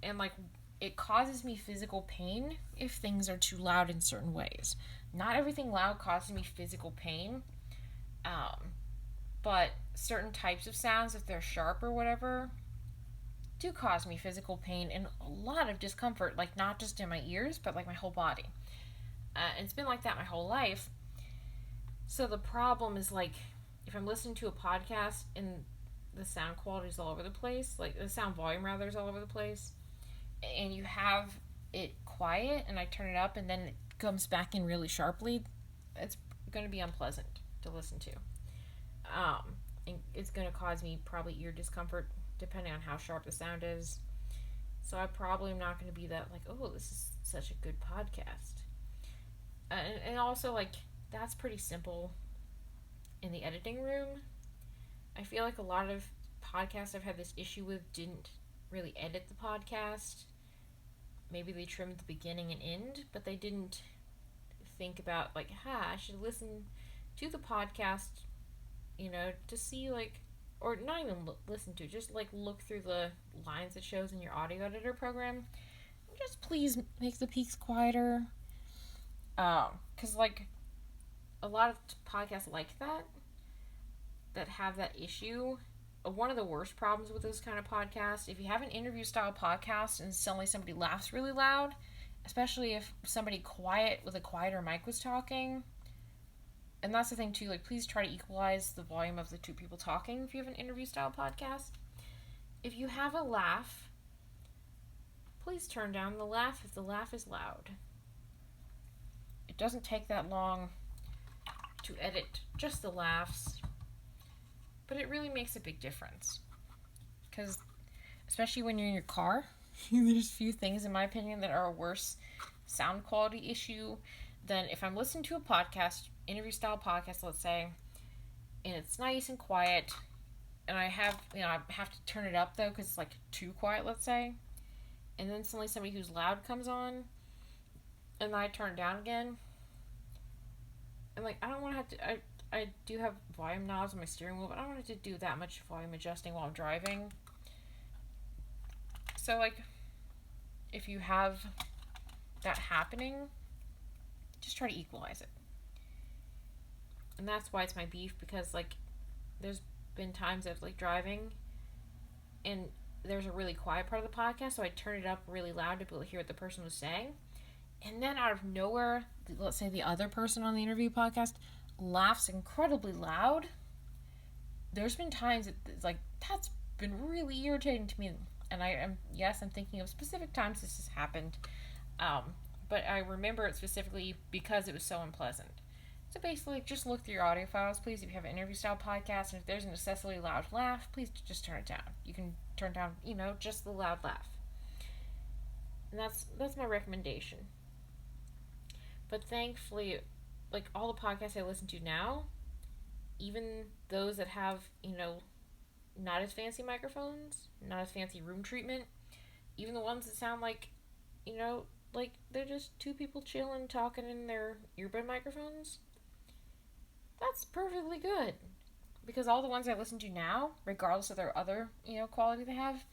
Speaker 1: and, like, it causes me physical pain if things are too loud in certain ways. Not everything loud causes me physical pain, but certain types of sounds, if they're sharp or whatever, do cause me physical pain and a lot of discomfort, like, not just in my ears, but, like, my whole body. And it's been like that my whole life. So the problem is, like, if I'm listening to a podcast and the sound quality is all over the place, like, the sound volume, rather, is all over the place, and you have it quiet and I turn it up and then it comes back in really sharply, it's going to be unpleasant to listen to. And it's going to cause me probably ear discomfort depending on how sharp the sound is. So I probably am not going to be that, like, oh, this is such a good podcast. And also, like, that's pretty simple in the editing room. I feel like a lot of podcasts I've had this issue with didn't really edit the podcast. Maybe they trimmed the beginning and end, but they didn't think about, like, I should listen to the podcast, to see, like, or not even listen to, just, like, look through the lines it shows in your audio editor program. Just please make the peaks quieter. Because, like, a lot of podcasts like that have that issue. One of the worst problems with this kind of podcast, if you have an interview style podcast and suddenly somebody laughs really loud, especially if somebody quiet with a quieter mic was talking, and that's the thing too, like, please try to equalize the volume of the two people talking if you have an interview style podcast. If you have a laugh, please turn down the laugh if the laugh is loud. It doesn't take that long to edit just the laughs, but it really makes a big difference. Because, especially when you're in your car, there's few things, in my opinion, that are a worse sound quality issue than if I'm listening to a podcast, interview style podcast, let's say, and it's nice and quiet, and I have to turn it up though because it's, like, too quiet, let's say, and then suddenly somebody who's loud comes on, and then I turn it down again. And, like, I don't want to have to. I do have volume knobs on my steering wheel, but I don't want to do that much volume adjusting while I'm driving. So, like, if you have that happening, just try to equalize it. And that's why it's my beef, because, like, there's been times of, like, driving and there's a really quiet part of the podcast, so I turn it up really loud to be able to hear what the person was saying. And then out of nowhere, let's say the other person on the interview podcast laughs incredibly loud. There's been times it's like, that's been really irritating to me. And I'm thinking of specific times this has happened. But I remember it specifically because it was so unpleasant. So basically, just look through your audio files, please, if you have an interview style podcast, and if there's an excessively loud laugh, please just turn it down. You can turn down, just the loud laugh. And that's my recommendation. But thankfully, like, all the podcasts I listen to now, even those that have, not as fancy microphones, not as fancy room treatment, even the ones that sound like, like they're just two people chilling, talking in their earbud microphones, that's perfectly good. Because all the ones I listen to now, regardless of their other, quality they have,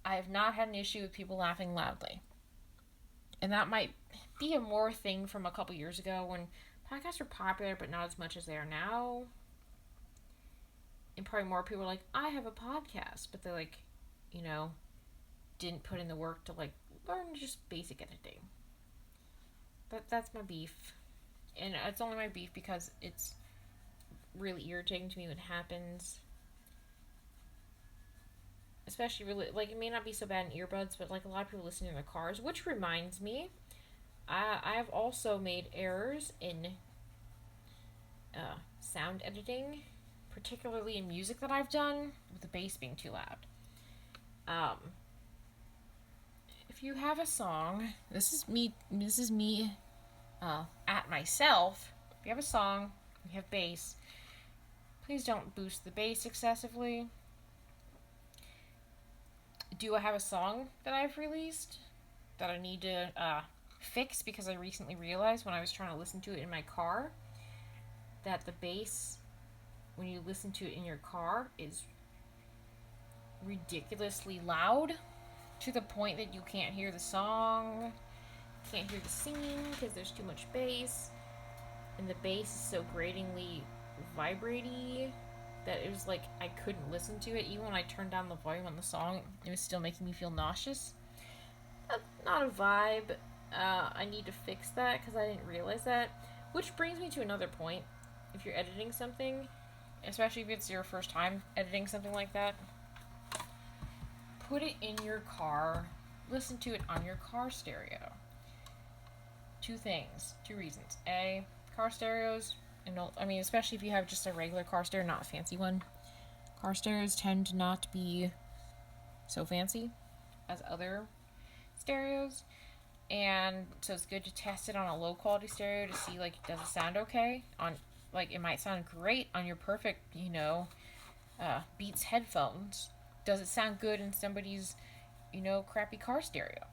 Speaker 1: I have not had an issue with people laughing loudly. And that might be a more thing from a couple years ago when podcasts were popular, but not as much as they are now. And probably more people are like, I have a podcast, but they, like, didn't put in the work to, like, learn just basic editing. That's my beef. And it's only my beef because it's really irritating to me when it happens. especially really, like, it may not be so bad in earbuds, but like a lot of people listen in their cars. Which reminds me, I have also made errors in sound editing, particularly in music that I've done, with the bass being too loud. Um, if you have a song, this is me at myself. If you have a song, you have bass, please don't boost the bass excessively. Do I have a song that I've released that I need to fix because I recently realized when I was trying to listen to it in my car that the bass, when you listen to it in your car, is ridiculously loud to the point that you can't hear the song, can't hear the singing because there's too much bass, and the bass is so gratingly vibraty that it was like I couldn't listen to it. Even when I turned down the volume on the song, it was still making me feel nauseous. Not a vibe. I need to fix that because I didn't realize that. Which brings me to another point. If you're editing something, especially if it's your first time editing something like that, put it in your car. Listen to it on your car stereo. Two reasons. A, car stereos, and I mean, especially if you have just a regular car stereo, not a fancy one. Car stereos tend to not be so fancy as other stereos, and so it's good to test it on a low quality stereo to see, like, does it sound okay on, like, it might sound great on your perfect, Beats headphones. Does it sound good in somebody's, crappy car stereo?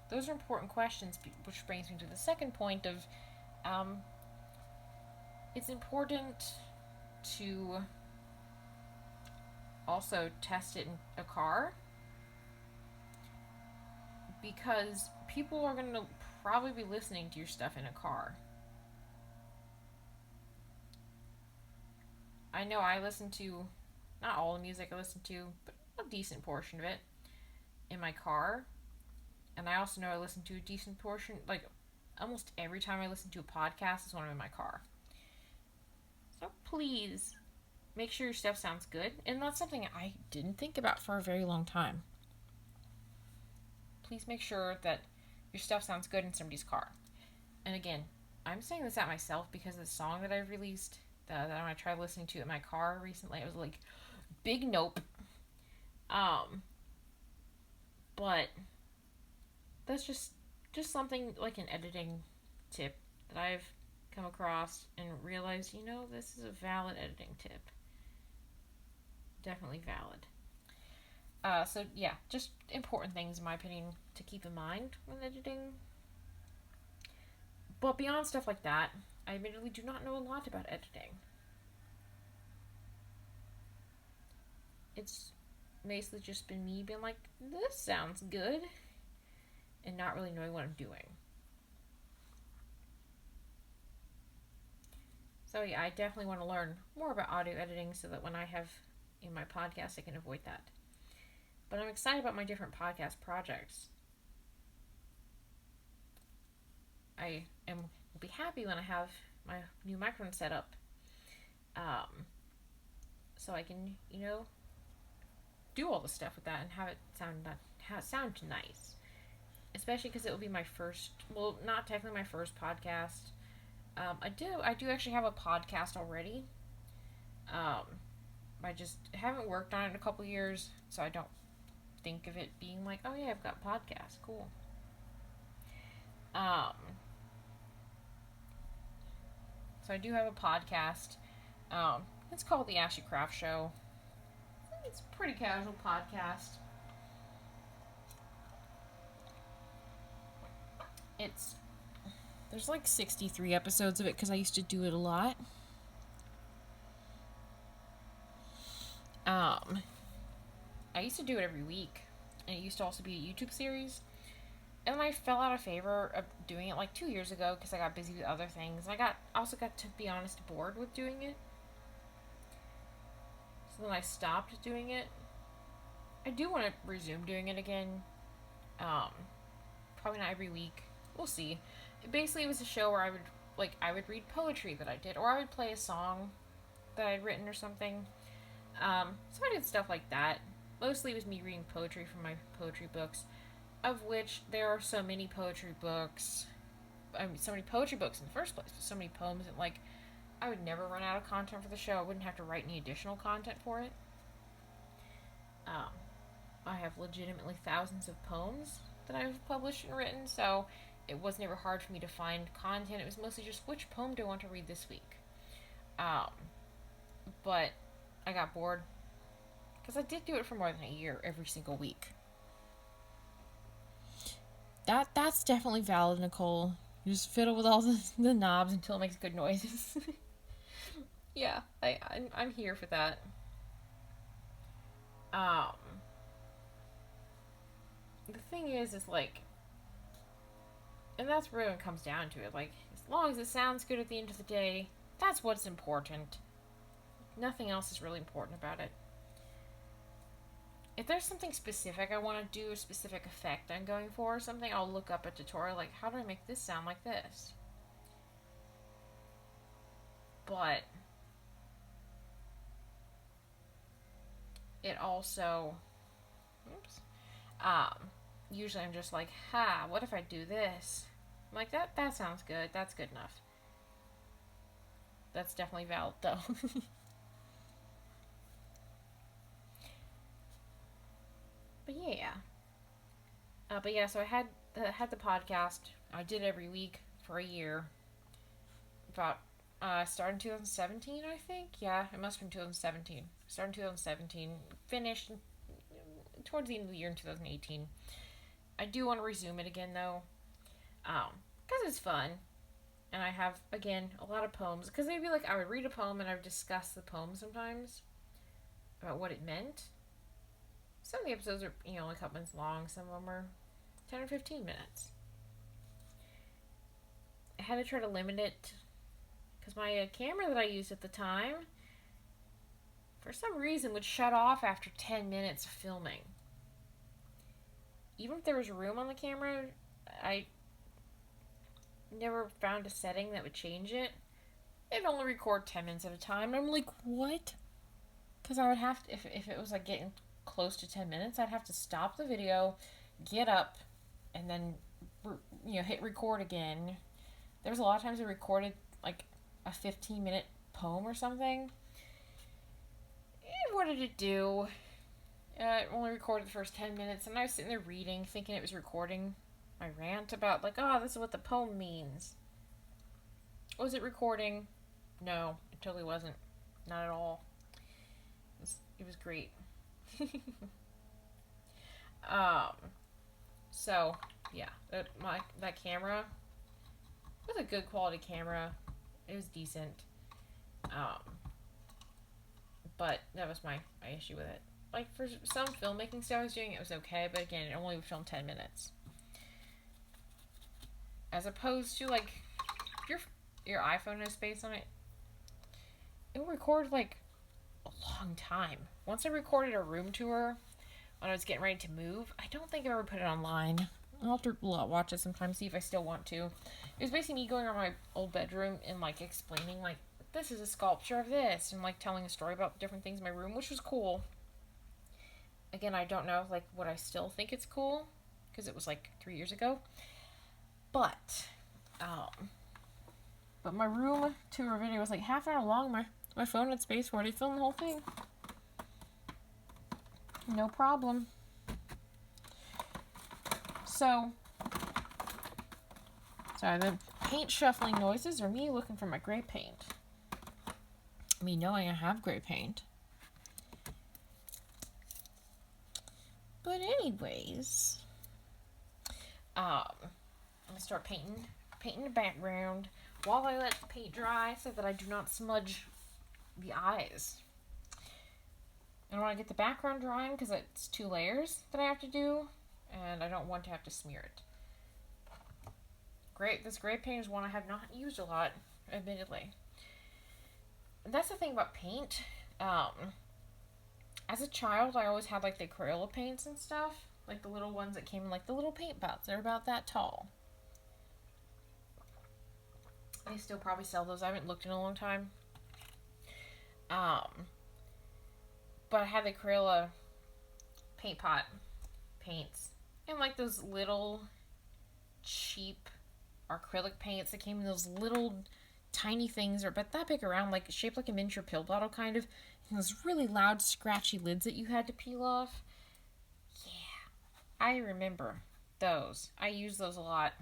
Speaker 1: Those are important questions, which brings me to the second point of, it's important to also test it in a car, because people are going to probably be listening to your stuff in a car. I know I listen to, not all the music I listen to, but a decent portion of it in my car. And I also know I listen to a decent portion, like almost every time I listen to a podcast is when I'm in my car. So please, make sure your stuff sounds good. And that's something I didn't think about for a very long time. Please make sure that your stuff sounds good in somebody's car. And again, I'm saying this at myself because the song that I've released, that I tried listening to in my car recently, I was like, big nope. But that's just something like an editing tip that I've come across and realized, this is a valid editing tip. Definitely valid. So yeah, just important things in my opinion to keep in mind when editing. But beyond stuff like that, I admittedly do not know a lot about editing. It's basically just been me being like, this sounds good, and not really knowing what I'm doing. So yeah, I definitely want to learn more about audio editing so that when I have in my podcast, I can avoid that. But I'm excited about my different podcast projects. I will be happy when I have my new microphone set up. So I can, do all the stuff with that and have it sound nice. Especially because it will be my first, well, not technically my first podcast. I do actually have a podcast already. I just haven't worked on it in a couple years, so I don't think of it being like, oh yeah, I've got podcasts, cool. So I do have a podcast. It's called The Ashley Craft Show. It's a pretty casual podcast. There's like 63 episodes of it because I used to do it a lot. I used to do it every week, and it used to also be a YouTube series. And then I fell out of favor of doing it like 2 years ago because I got busy with other things. I also got, to be honest, bored with doing it. So then I stopped doing it. I do want to resume doing it again. Probably not every week. We'll see. Basically, it was a show where I would read poetry that I did, or I would play a song that I'd written or something. So I did stuff like that. mostly it was me reading poetry from my poetry books, of which there are so many poetry books. I mean, so many poetry books in the first place, but so many poems that, like, I would never run out of content for the show. I wouldn't have to write any additional content for it. Um, I have legitimately thousands of poems that I've published and written, so it was never hard for me to find content. It was mostly just, which poem do I want to read this week? But I got bored because I did do it for more than a year every single week. That's definitely valid, Nicole. You just fiddle with all the knobs until it makes good noises. Yeah, I'm here for that. Um, the thing is like, and that's where it comes down to it. Like, as long as it sounds good at the end of the day, that's what's important. Nothing else is really important about it. If there's something specific I want to do, a specific effect I'm going for or something, I'll look up a tutorial like, how do I make this sound like this? But it also, usually I'm just like, what if I do this? I'm like, that sounds good. That's good enough. That's definitely valid, though. But yeah, so I had the podcast. I did every week for a year. About started in 2017, I think. Yeah, it must have been 2017. Started in 2017, finished towards the end of the year in 2018. I do want to resume it again though, because it's fun, and I have again a lot of poems. Because they'd be like, I would read a poem and I would discuss the poem sometimes about what it meant. Some of the episodes are only a couple minutes long. Some of them are 10 or 15 minutes. I had to try to limit it because my camera that I used at the time, for some reason, would shut off after 10 minutes of filming. Even if there was room on the camera, I never found a setting that would change it. It'd only record 10 minutes at a time. And I'm like, what? Because I would have to, if it was like getting close to 10 minutes, I'd have to stop the video, get up, and then hit record again. There was a lot of times I recorded like a 15-minute poem or something. And what did it do? It only recorded the first 10 minutes, and I was sitting there reading, thinking it was recording my rant about like, this is what the poem means. Was it recording? No, it totally wasn't. Not at all. It was great. So yeah, that camera was a good quality camera. It was decent. But that was my issue with it. Like, for some filmmaking stuff I was doing, it was okay, but again, it only would film 10 minutes. As opposed to, like, your iPhone has space on it, it will record, like, a long time. Once I recorded a room tour when I was getting ready to move, I don't think I ever put it online. I'll have to watch it sometime, see if I still want to. It was basically me going around my old bedroom and, like, explaining, like, this is a sculpture of this, and, like, telling a story about different things in my room, which was cool. Again, I don't know, like, would I still think it's cool? Because it was, like, 3 years ago. But my room tour video was, like, half an hour long. My phone had space for it. I filmed the whole thing. No problem. So, sorry, the paint shuffling noises are me looking for my gray paint. Me knowing I have gray paint. But anyways, I'm gonna start painting the background while I let the paint dry so that I do not smudge the eyes. And I want to get the background drying because it's 2 layers that I have to do, and I don't want to have to smear it. This gray paint is one I have not used a lot, admittedly. And that's the thing about paint. As a child, I always had, like, the Crayola paints and stuff. Like, the little ones that came in, like, the little paint pots. They're about that tall. They still probably sell those. I haven't looked in a long time. But I had the Crayola paint pot paints. And like those little cheap acrylic paints that came in those little tiny things, or about that big around, like shaped like a miniature pill bottle kind of, and those really loud scratchy lids that you had to peel off. Yeah, I remember those. I used those a lot.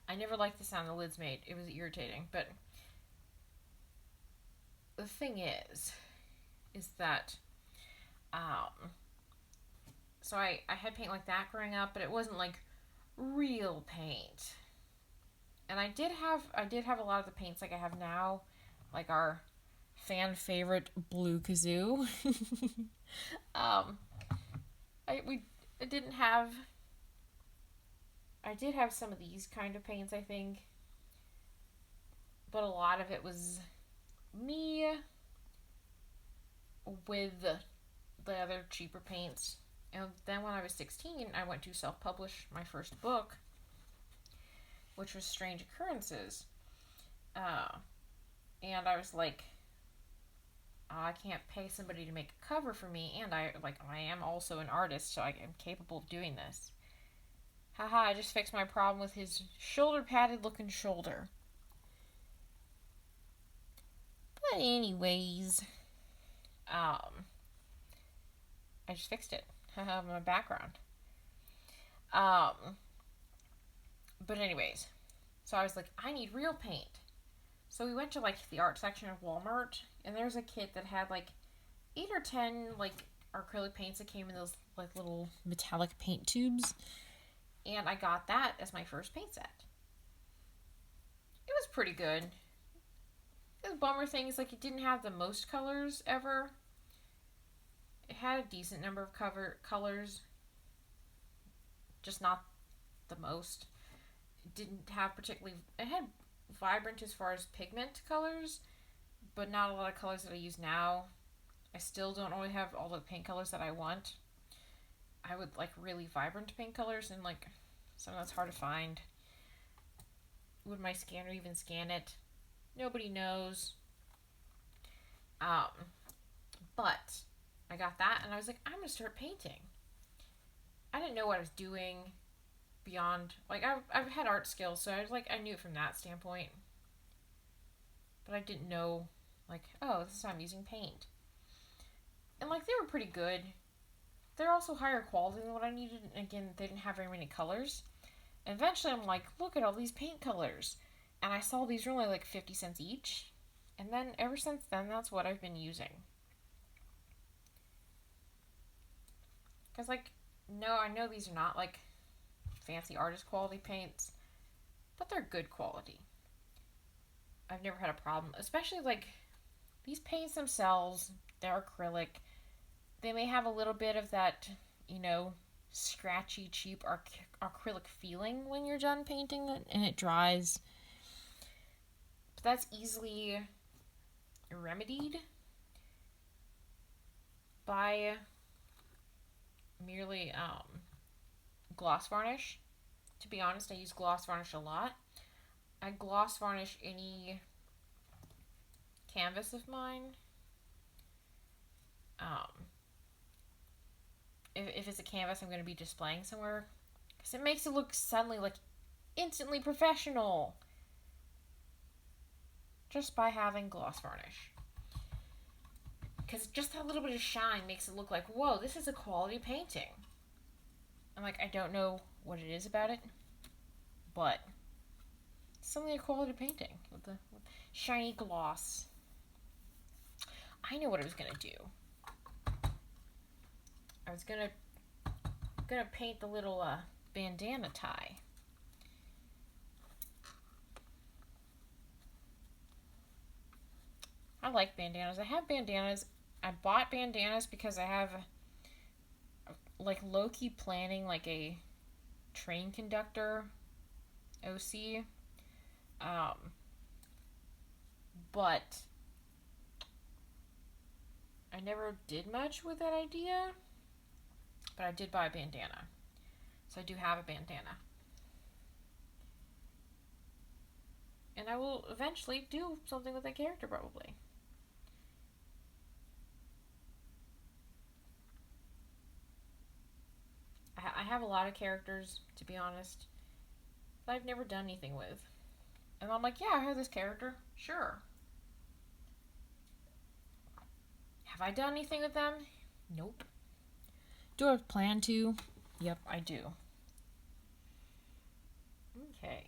Speaker 1: I never liked the sound the lids made. It was irritating. But the thing is that so I had paint like that growing up, but it wasn't like real paint. And I did have a lot of the paints like I have now, like our fan favorite blue kazoo. I did have some of these kind of paints, I think, but a lot of it was me with the other cheaper paints. And then when I was 16, I went to self-publish my first book, which was Strange Occurrences. And I was like, I can't pay somebody to make a cover for me, and I am also an artist, so I am capable of doing this. Haha, I just fixed my problem with his shoulder-padded looking shoulder. But anyways, I just fixed it. Haha, my background. But anyways, so I was like, I need real paint. So we went to like the art section of Walmart, and there's a kit that had like 8 or 10 like acrylic paints that came in those like little metallic paint tubes. And I got that as my first paint set. It was pretty good. The bummer thing is like it didn't have the most colors ever. It had a decent number of colors, just not the most. It didn't have it had vibrant as far as pigment colors, but not a lot of colors that I use now. I still don't always have all the paint colors that I want. I would like really vibrant paint colors, and like some of that's hard to find. Would my scanner even scan it? Nobody knows. But I got that, and I was like, I'm gonna start painting. I didn't know what I was doing beyond, like, I've had art skills, so I knew it from that standpoint. But I didn't know, like, oh, this is how I'm using paint. And like, they were pretty good. They're also higher quality than what I needed. And again, they didn't have very many colors. And eventually I'm like, look at all these paint colors. And I saw these were only like 50 cents each. And then ever since then, that's what I've been using. Because like, no, I know these are not like fancy artist quality paints, but they're good quality. I've never had a problem, especially like these paints themselves, they're acrylic. They may have a little bit of that, scratchy, cheap acrylic feeling when you're done painting it and it dries. But that's easily remedied by merely gloss varnish. To be honest, I use gloss varnish a lot. I gloss varnish any canvas of mine. If it's a canvas I'm going to be displaying somewhere, because it makes it look suddenly like instantly professional just by having gloss varnish. Because just that little bit of shine makes it look like, whoa, this is a quality painting. I'm like, I don't know what it is about it, but it's something a quality painting with the shiny gloss. I know what I was going to do. I was gonna paint the little bandana tie. I like bandanas. I have bandanas. I bought bandanas because I have like low-key planning like a train conductor OC. But I never did much with that idea. But I did buy a bandana. So I do have a bandana. And I will eventually do something with that character, probably. have a lot of characters, to be honest, that I've never done anything with. And I'm like, yeah, I have this character. Sure. Have I done anything with them? Nope. Do I plan to? Yep, I do. Okay.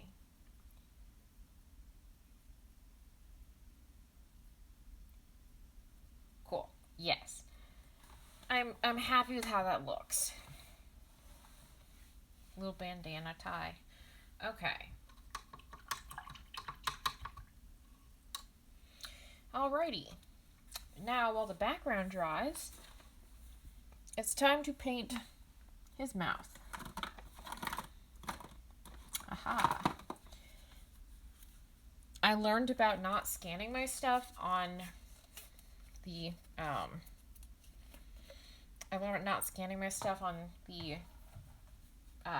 Speaker 1: Cool. Yes. I'm happy with how that looks. Little bandana tie. Okay. Alrighty. Now, while the background dries, it's time to paint his mouth. Aha. I learned about not scanning my stuff on the,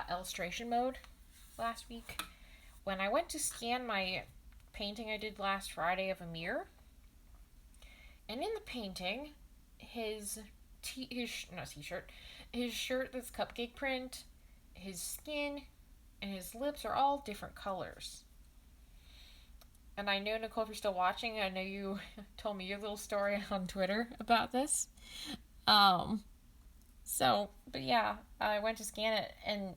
Speaker 1: illustration mode last week. When I went to scan my painting I did last Friday of Amir, and in the painting, his shirt that's cupcake print, his skin, and his lips are all different colors. And I know, Nicole, if you're still watching, I know you told me your little story on Twitter about this. But yeah, I went to scan it, and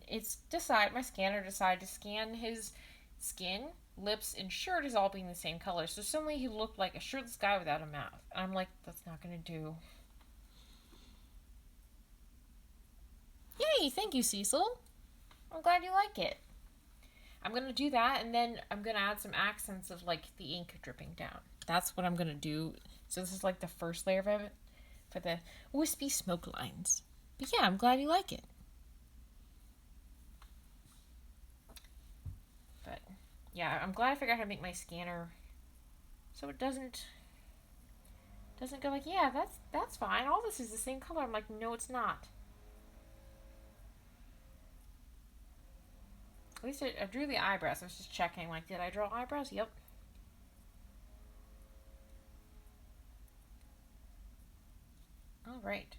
Speaker 1: my scanner decided to scan his skin, lips, and shirt as all being the same color. So suddenly he looked like a shirtless guy without a mouth. And I'm like, that's not gonna do. Yay, thank you, Cecil. I'm glad you like it. I'm going to do that, and then I'm going to add some accents of, like, the ink dripping down. That's what I'm going to do. So this is, like, the first layer of it for the wispy smoke lines. But yeah, I'm glad you like it. But, yeah, I'm glad I figured out how to make my scanner so it doesn't go like, yeah, that's fine. All this is the same color. I'm like, no, it's not. At least I drew the eyebrows. I was just checking, like, did I draw eyebrows? Yep. All right.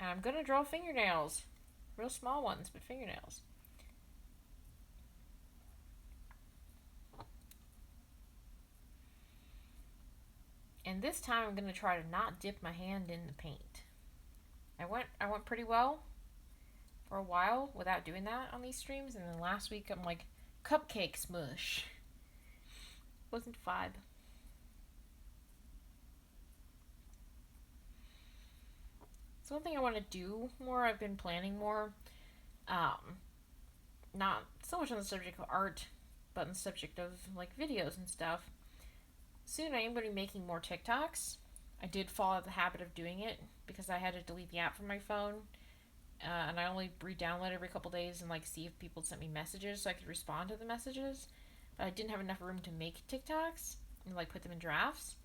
Speaker 1: And I'm going to draw fingernails. Real small ones, but fingernails. And this time I'm going to try to not dip my hand in the paint. I went pretty well for a while without doing that on these streams, and then last week I'm like, cupcake smush. Wasn't a vibe. So one thing I want to do more, I've been planning more, not so much on the subject of art, but on the subject of like videos and stuff. Soon I am going to be making more TikToks. I did fall out of the habit of doing it because I had to delete the app from my phone, and I only re-download every couple days and like see if people sent me messages so I could respond to the messages. But I didn't have enough room to make TikToks and like put them in drafts.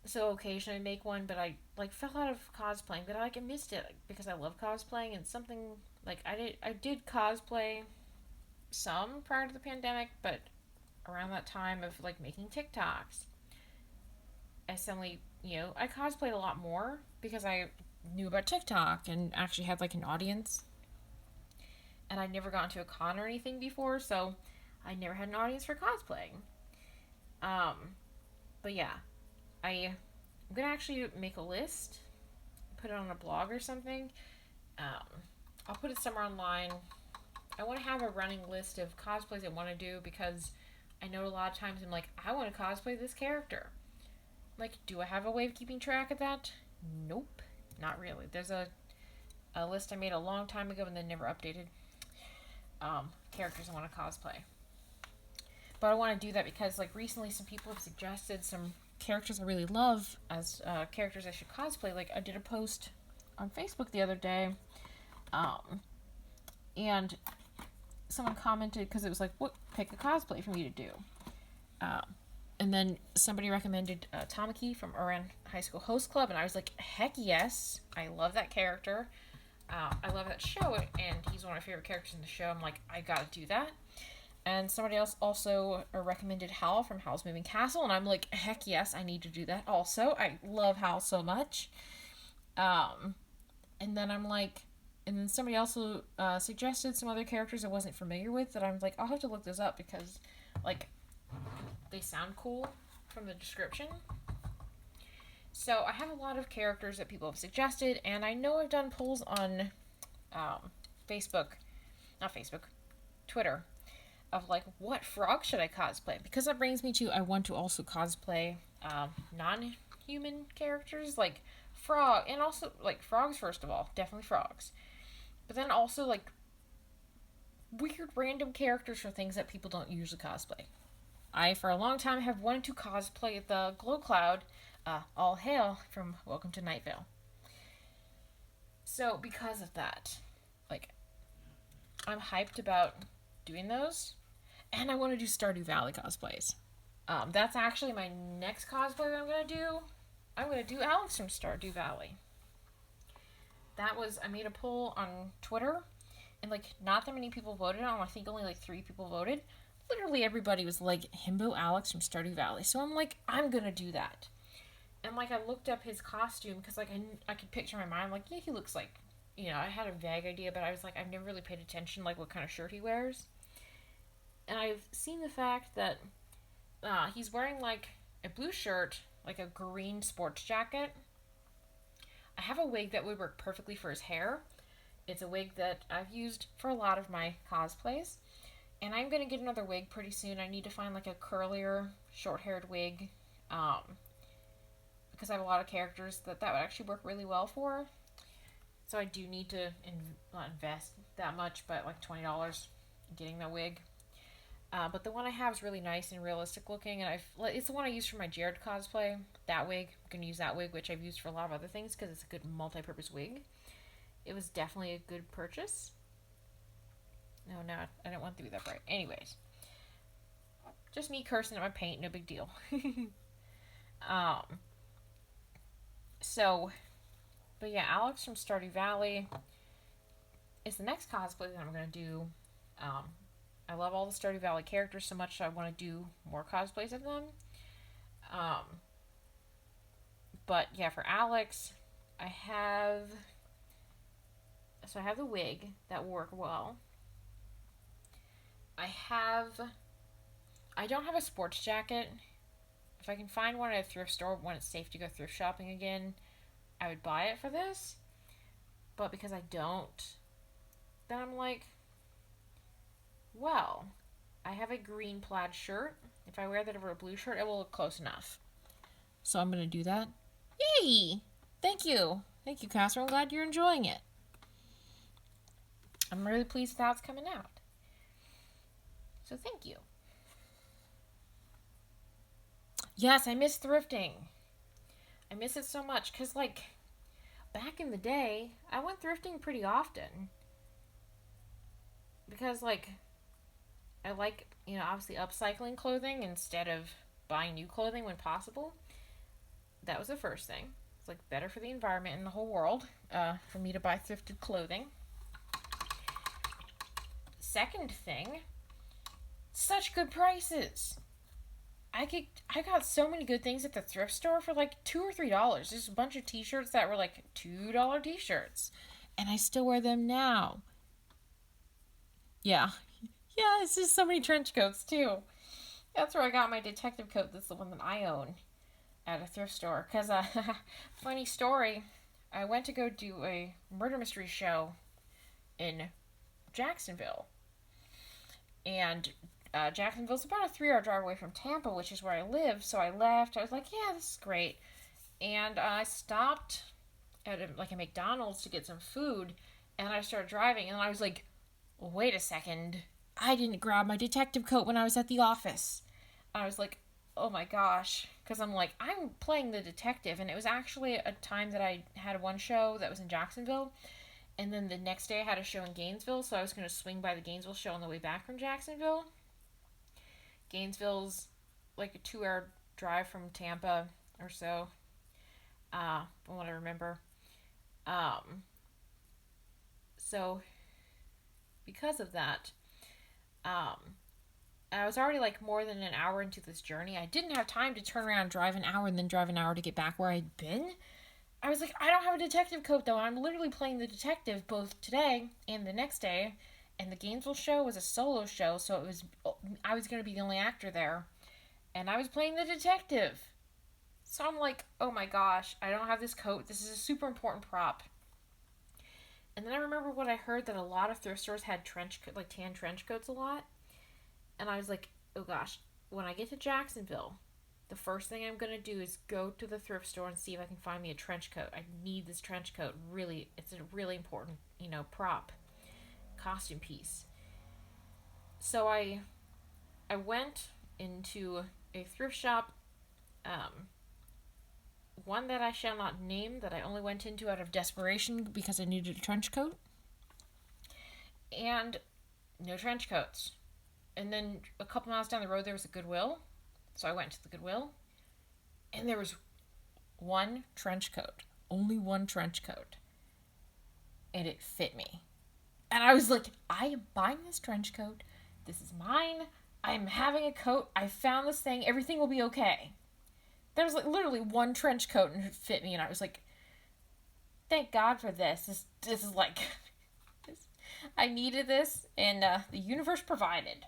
Speaker 1: So occasionally I make one, but I like fell out of cosplaying. But I missed it because I love cosplaying, and something like I did cosplay some prior to the pandemic, but around that time of like making TikToks, I suddenly, I cosplayed a lot more because I knew about TikTok and actually had like an audience. And I'd never gone to a con or anything before, so I never had an audience for cosplaying. But yeah, I'm gonna actually make a list, put it on a blog or something. I'll put it somewhere online. I want to have a running list of cosplays I want to do because I know a lot of times I'm like, I want to cosplay this character. Like, do I have a way of keeping track of that? Nope, not really. There's a list I made a long time ago and then never updated. Characters I want to cosplay. But I want to do that because, like, recently some people have suggested some characters I really love as characters I should cosplay. Like, I did a post on Facebook the other day, and someone commented because it was like, what, pick a cosplay for me to do. And then somebody recommended Tamaki from Oran High School Host Club, and I was like, heck yes, I love that character. I love that show, and he's one of my favorite characters in the show. I'm like, I gotta do that. And somebody else also recommended Hal from Hal's Moving Castle, and I'm like, heck yes, I need to do that also. I love Hal so much. Um, and then I'm like, and then somebody also suggested some other characters I wasn't familiar with that I'm like, I'll have to look those up because, like, they sound cool from the description. So I have a lot of characters that people have suggested, and I know I've done polls on um, Facebook, not Facebook, Twitter, of like, what frog should I cosplay? Because that brings me to, I want to also cosplay non-human characters, like frog, and also like frogs, first of all, definitely frogs. But then also like weird random characters for things that people don't usually cosplay. I, for a long time, have wanted to cosplay the Glow Cloud, all hail, from Welcome to Night Vale. So, because of that, like, I'm hyped about doing those, and I want to do Stardew Valley cosplays. That's actually my next cosplay that I'm going to do. I'm going to do Alex from Stardew Valley. That was, I made a poll on Twitter, and, like, not that many people voted on. I think only, like, 3 people voted. Literally everybody was like, Himbo Alex from Stardew Valley. So I'm like, I'm going to do that. And, like, I looked up his costume, because, like, I could picture in my mind, like, yeah, he looks like, you know, I had a vague idea, but I was like, I've never really paid attention, like, what kind of shirt he wears. And I've seen the fact that he's wearing, like, a blue shirt, like a green sports jacket. I have a wig that would work perfectly for his hair. It's a wig that I've used for a lot of my cosplays. And I'm going to get another wig pretty soon. I need to find, like, a curlier, short-haired wig. Because I have a lot of characters that would actually work really well for. So I do need to not invest that much, but like $20 in getting that wig. But the one I have is really nice and realistic looking, and it's the one I used for my Jared cosplay. That wig, I'm going to use that wig, which I've used for a lot of other things because it's a good multi-purpose wig. It was definitely a good purchase. No, I don't want to be that bright. Anyways, just me cursing at my paint, no big deal. So, but yeah, Alex from Stardew Valley is the next cosplay that I'm going to do. I love all the Stardew Valley characters so much, so I want to do more cosplays of them. But yeah, for Alex, I have the wig that will work well. I don't have a sports jacket. If I can find one at a thrift store when it's safe to go thrift shopping again, I would buy it for this. But because I don't, then I'm like, well, I have a green plaid shirt. If I wear that over a blue shirt, it will look close enough. So I'm going to do that. Yay! Thank you. Thank you, Casper. I'm glad you're enjoying it. I'm really pleased with how it's coming out. So thank you. Yes, I miss thrifting. I miss it so much because, like, back in the day, I went thrifting pretty often. Because, like, I like, you know, obviously upcycling clothing instead of buying new clothing when possible. That was the first thing. It's, like, better for the environment and the whole world for me to buy thrifted clothing. Second thing, such good prices. I got so many good things at the thrift store for like $2 or $3. There's a bunch of t-shirts that were like $2 t-shirts. And I still wear them now. Yeah. Yeah, it's just so many trench coats too. That's where I got my detective coat. That's the one that I own at a thrift store. Because, funny story, I went to go do a murder mystery show in Jacksonville. And Jacksonville's about a 3-hour drive away from Tampa, which is where I live. So I left. I was like, yeah, this is great. And I stopped at a McDonald's to get some food. And I started driving. And I was like, wait a second. I didn't grab my detective coat when I was at the office. I was like, oh my gosh. Because I'm like, I'm playing the detective. And it was actually a time that I had one show that was in Jacksonville. And then the next day I had a show in Gainesville. So I was going to swing by the Gainesville show on the way back from Jacksonville. Gainesville's like a 2-hour drive from Tampa or so, from what I remember. So because of that, I was already like more than an hour into this journey. I didn't have time to turn around, drive an hour, and then drive an hour to get back where I'd been. I was like, I don't have a detective coat though. I'm literally playing the detective both today and the next day. And the Gainesville show was a solo show, so I was going to be the only actor there. And I was playing the detective. So I'm like, oh my gosh, I don't have this coat. This is a super important prop. And then I remember what I heard, that a lot of thrift stores had tan trench coats a lot. And I was like, oh gosh, when I get to Jacksonville, the first thing I'm going to do is go to the thrift store and see if I can find me a trench coat. I need this trench coat. Really, it's a really important, prop, costume piece. So I went into a thrift shop, one that I shall not name, that I only went into out of desperation because I needed a trench coat. And no trench coats. And then a couple miles down the road, there was a Goodwill. So I went to the Goodwill. And there was one trench coat. Only one trench coat. And it fit me. And I was like, I am buying this trench coat. This is mine. I'm having a coat. I found this thing. Everything will be okay. There was like literally one trench coat and it fit me. And I was like, thank God for this. This is like, I needed this. And the universe provided.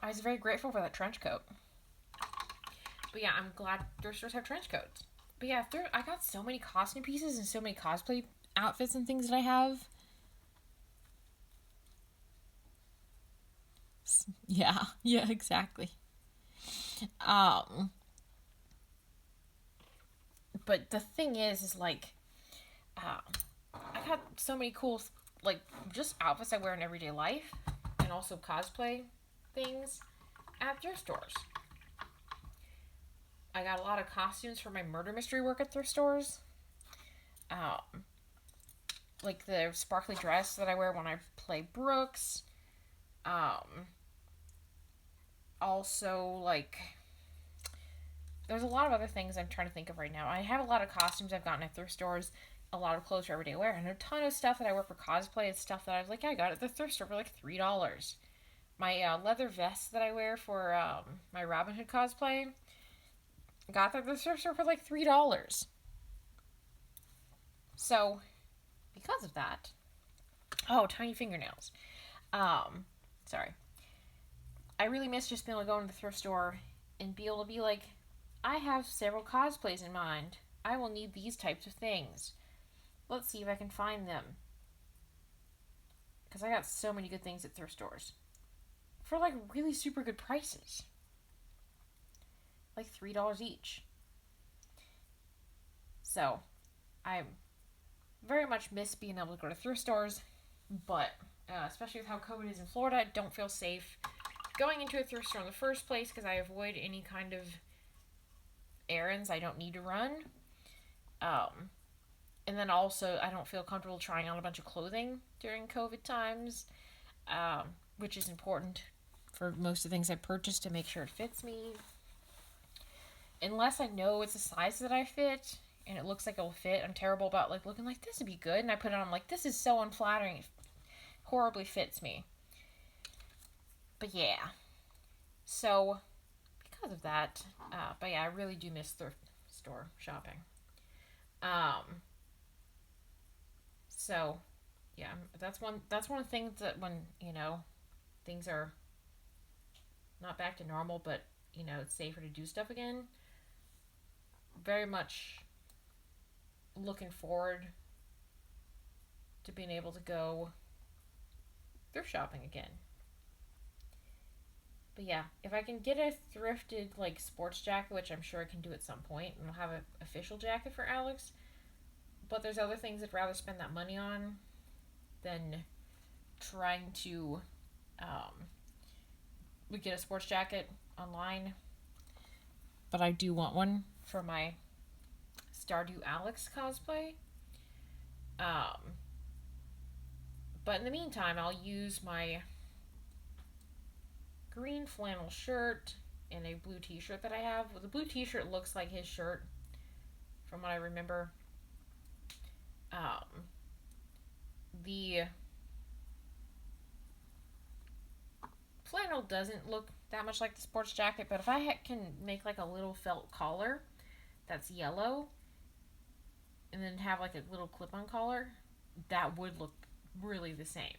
Speaker 1: I was very grateful for that trench coat. But yeah, I'm glad thrift stores have trench coats. But yeah, I got so many costume pieces and so many cosplay outfits and things that I have. Yeah, exactly. But the thing is like, I got so many cool, like, just outfits I wear in everyday life, and also cosplay things at thrift stores. I got a lot of costumes for my murder mystery work at thrift stores. Like the sparkly dress that I wear when I play Brooks. Also, like, there's a lot of other things I'm trying to think of right now. I have a lot of costumes I've gotten at thrift stores, a lot of clothes for everyday wear, and a ton of stuff that I wear for cosplay. It's stuff that I was like, I got at the thrift store for like $3. My leather vest that I wear for my Robin Hood cosplay, got at the thrift store for like $3. So, because of that, tiny fingernails. Sorry. I really miss just being able to go into the thrift store and be able to be like, I have several cosplays in mind. I will need these types of things. Let's see if I can find them. Because I got so many good things at thrift stores. For like really super good prices. Like $3 each. So, I very much miss being able to go to thrift stores. But, especially with how COVID is in Florida, I don't feel safe going into a thrift store in the first place because I avoid any kind of errands I don't need to run. And then also, I don't feel comfortable trying on a bunch of clothing during COVID times, which is important for most of the things I purchase to make sure it fits me. Unless I know it's a size that I fit and it looks like it'll fit, I'm terrible about like looking like this would be good, and I put it on, I'm like, this is so unflattering. It horribly fits me. But yeah. So, because of that, but yeah, I really do miss thrift store shopping. So, yeah, that's one of the things that when, things are not back to normal, but, it's safer to do stuff again, very much looking forward to being able to go thrift shopping again. But yeah, if I can get a thrifted like sports jacket, which I'm sure I can do at some point, and I'll have an official jacket for Alex. But there's other things I'd rather spend that money on than trying to we get a sports jacket online. But I do want one for my Stardew Alex cosplay. But in the meantime, I'll use my green flannel shirt and a blue t-shirt that I have. Well, the blue t-shirt looks like his shirt from what I remember. The felt doesn't look that much like the sports jacket, but if I can make like a little felt collar that's yellow and then have like a little clip-on collar, that would look really the same.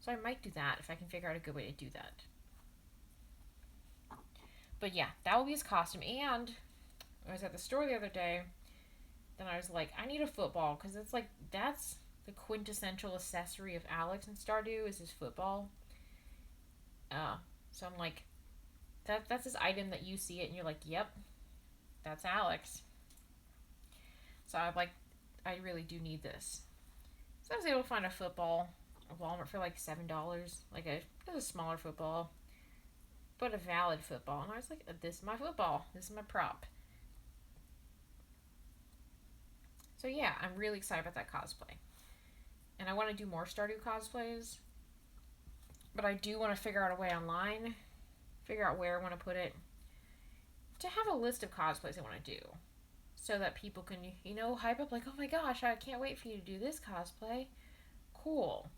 Speaker 1: So I might do that if I can figure out a good way to do that. But yeah, that will be his costume. And I was at the store the other day, then I was like, I need a football, because it's like, that's the quintessential accessory of Alex in Stardew is his football. So I'm like, that's his item that you see it and you're like, yep, that's Alex. So I'm like, I really do need this. So I was able to find a football at Walmart for like $7. Like it was a smaller football, but a valid football. And I was like, this is my football. This is my prop. So yeah, I'm really excited about that cosplay. And I want to do more Stardew cosplays. But I do want to figure out a way online, figure out where I want to put it, to have a list of cosplays I want to do. So that people can, hype up like, oh my gosh, I can't wait for you to do this cosplay. Cool.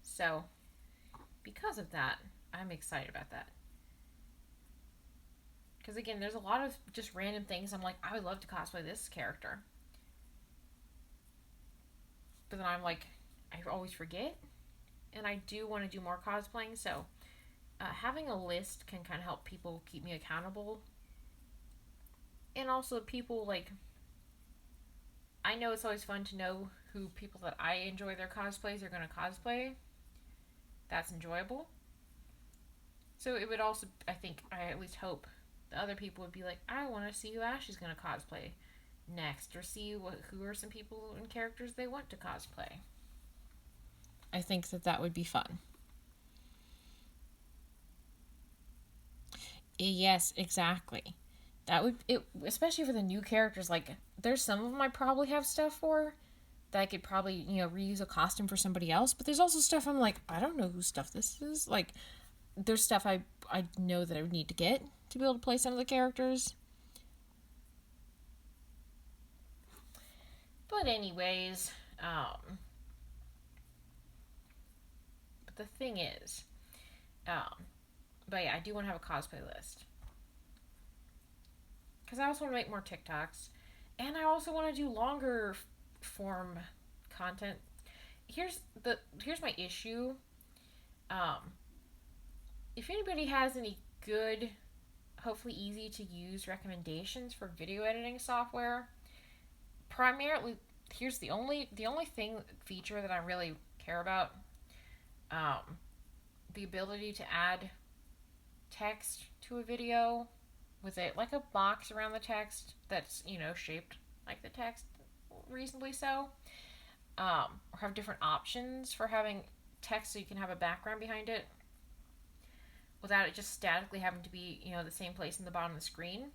Speaker 1: So, because of that, I'm excited about that. Because again, there's a lot of just random things I'm like, I would love to cosplay this character. But then I'm like, I always forget. And I do want to do more cosplaying, so having a list can kind of help people keep me accountable. And also people, like, I know it's always fun to know who people that I enjoy their cosplays are going to cosplay. That's enjoyable. So it would also, I think, I at least hope the other people would be like, I want to see who Ashley's going to cosplay next, or see who are some people and characters they want to cosplay. I think that would be fun. Yes, exactly. That would, especially for the new characters, like, there's some of them I probably have stuff for that I could probably, reuse a costume for somebody else, but there's also stuff I'm like, I don't know whose stuff this is. Like, there's stuff I know that I would need to get to be able to play some of the characters. But anyways, but the thing is, but yeah, I do want to have a cosplay list. Because I also want to make more TikToks. And I also want to do longer form content. Here's my issue. If anybody has any good, hopefully easy to use recommendations for video editing software, primarily, here's the only feature that I really care about. The ability to add text to a video with it, like a box around the text that's, shaped like the text reasonably so. Or have different options for having text so you can have a background behind it without it just statically having to be, the same place in the bottom of the screen.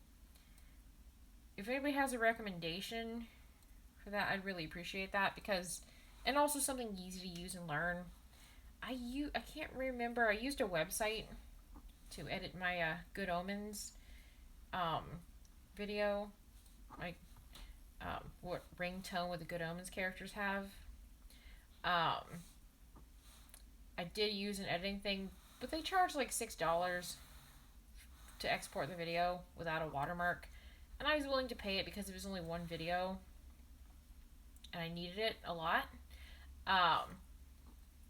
Speaker 1: If anybody has a recommendation for that, I'd really appreciate that, because, and also something easy to use and learn. I can't remember, I used a website to edit my Good Omens video, like what ringtone would the Good Omens characters have. I did use an editing thing, but they charged like $6 to export the video without a watermark, and I was willing to pay it because it was only one video and I needed it a lot.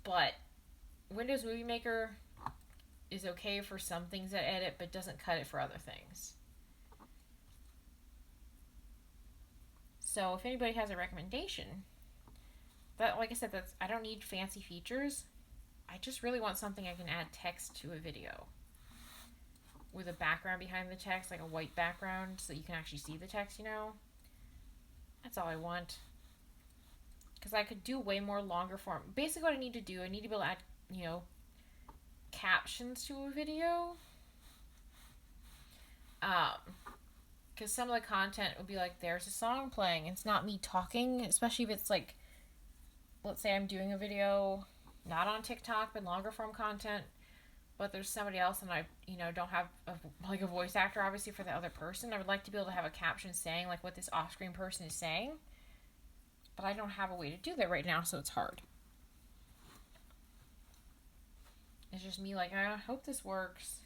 Speaker 1: But Windows Movie Maker is okay for some things that edit, but doesn't cut it for other things. So if anybody has a recommendation, that, like I said, I don't need fancy features. I just really want something I can add text to a video with a background behind the text, like a white background, so you can actually see the text, That's all I want. Because I could do way more longer form. Basically what I need to do, I need to be able to add, captions to a video. Because some of the content would be like, there's a song playing. It's not me talking, especially if it's like, let's say I'm doing a video, not on TikTok, but longer form content, but there's somebody else and I, don't have a voice actor, obviously, for the other person. I would like to be able to have a caption saying, like, what this off-screen person is saying, but I don't have a way to do that right now, so it's hard. It's just me like, I hope this works.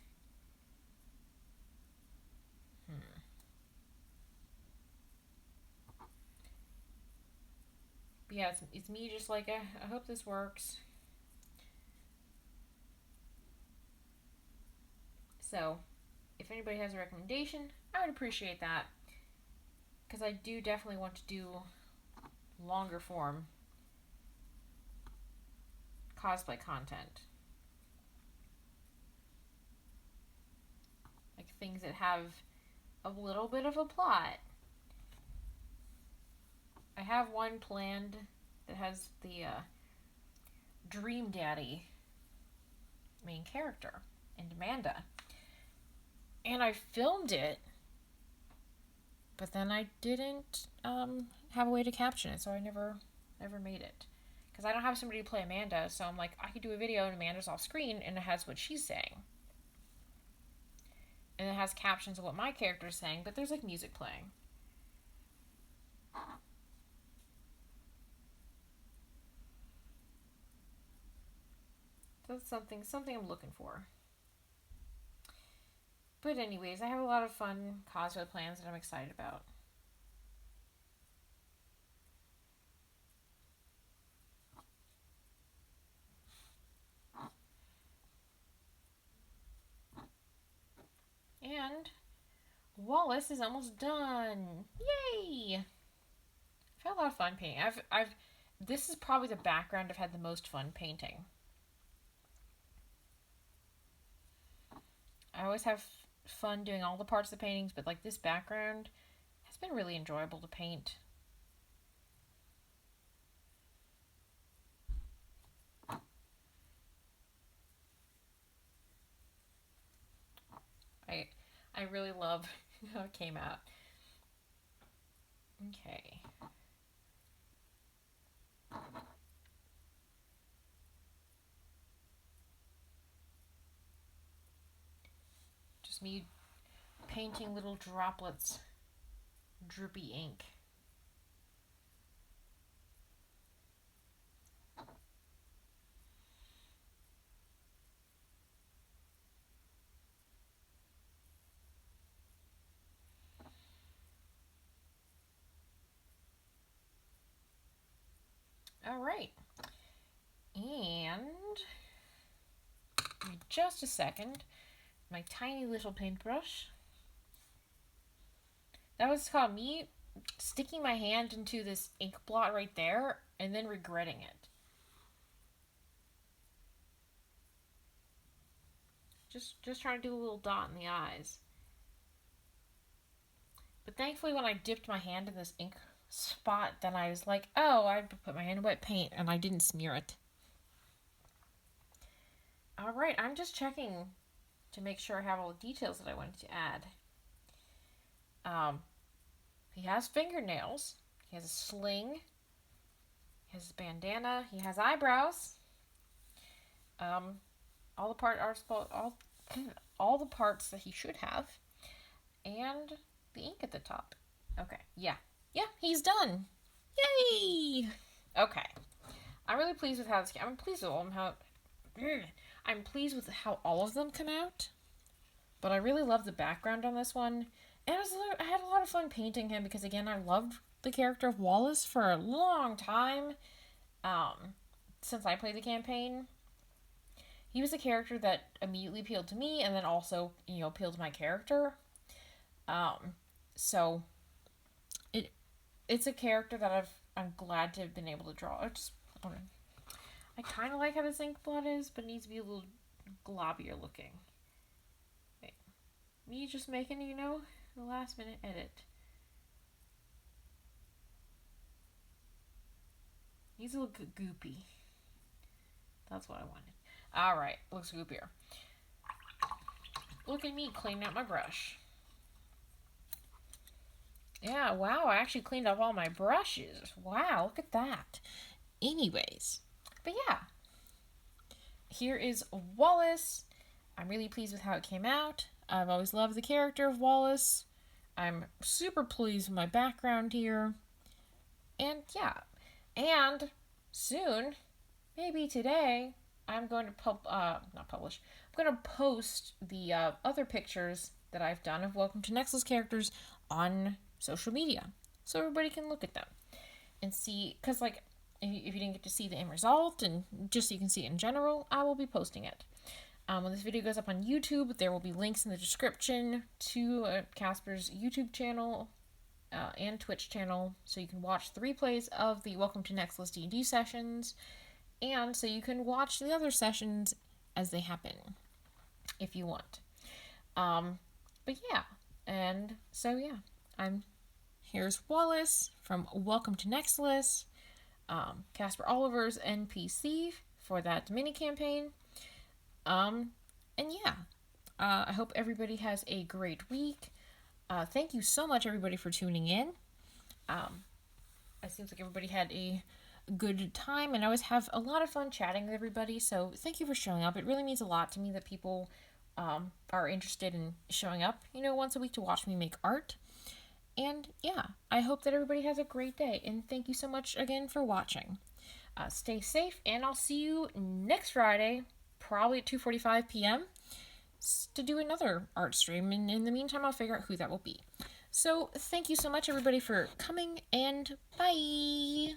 Speaker 1: But yeah, it's me just like, I hope this works. So, if anybody has a recommendation, I would appreciate that. Because I do definitely want to do longer form cosplay content. Like things that have a little bit of a plot. I have one planned that has the Dream Daddy main character and Amanda. And I filmed it, but then I didn't have a way to caption it, so I never made it. Because I don't have somebody to play Amanda, so I'm like, I could do a video and Amanda's off screen and it has what she's saying. And it has captions of what my character is saying, but there's like music playing. So that's something I'm looking for. But anyways, I have a lot of fun cosplay plans that I'm excited about. And Wallace is almost done. Yay! I've had a lot of fun painting. This is probably the background I've had the most fun painting. I always have fun doing all the parts of the paintings, but like this background has been really enjoyable to paint. I really love how it came out. Okay. Just me painting little droplets, drippy ink. All right. And give me just a second. My tiny little paintbrush. That was called me sticking my hand into this ink blot right there and then regretting it. Just trying to do a little dot in the eyes. But thankfully when I dipped my hand in this ink spot, then I was like, oh, I put my hand in wet paint and I didn't smear it. Alright, I'm just checking to make sure I have all the details that I wanted to add. He has fingernails. He has a sling. He has a bandana. He has eyebrows. All the parts that he should have, and the ink at the top. Okay, yeah, he's done. Yay! Okay, I'm really pleased with how this. I'm pleased with I'm pleased with how all of them come out. But I really love the background on this one. And I had a lot of fun painting him because, again, I loved the character of Wallace for a long time. Since I played the campaign. He was a character that immediately appealed to me and then also, appealed to my character. So it's a character that I'm glad to have been able to draw. I kind of like how this ink blot is, but it needs to be a little globbier looking. Wait, me just making, the last minute edit. Needs a little goopy. That's what I wanted. Alright, looks goopier. Look at me cleaning out my brush. Yeah, wow, I actually cleaned up all my brushes. Wow, look at that. Anyways, but yeah. Here is Wallace. I'm really pleased with how it came out. I've always loved the character of Wallace. I'm super pleased with my background here. And yeah. And soon, maybe today, I'm going to not publish. I'm going to post the other pictures that I've done of Welcome to Nexilis characters on social media, so everybody can look at them and see. Because like, if you didn't get to see the end result, and just so you can see it in general, I will be posting it. When this video goes up on YouTube, there will be links in the description to Casper's YouTube channel and Twitch channel, so you can watch the replays of the Welcome to Nexilis D&D sessions, and so you can watch the other sessions as they happen, if you want. But yeah, and so yeah, here's Wallace from Welcome to Nexilis, Casper Oliver's NPC for that mini campaign. And yeah, I hope everybody has a great week. Thank you so much, everybody, for tuning in. It seems like everybody had a good time, and I always have a lot of fun chatting with everybody, so thank you for showing up. It really means a lot to me that people are interested in showing up, once a week to watch me make art. And yeah, I hope that everybody has a great day, and thank you so much again for watching. Stay safe, and I'll see you next Friday, probably at 2:45 p.m. to do another art stream, and in the meantime I'll figure out who that will be. So thank you so much, everybody, for coming, and bye!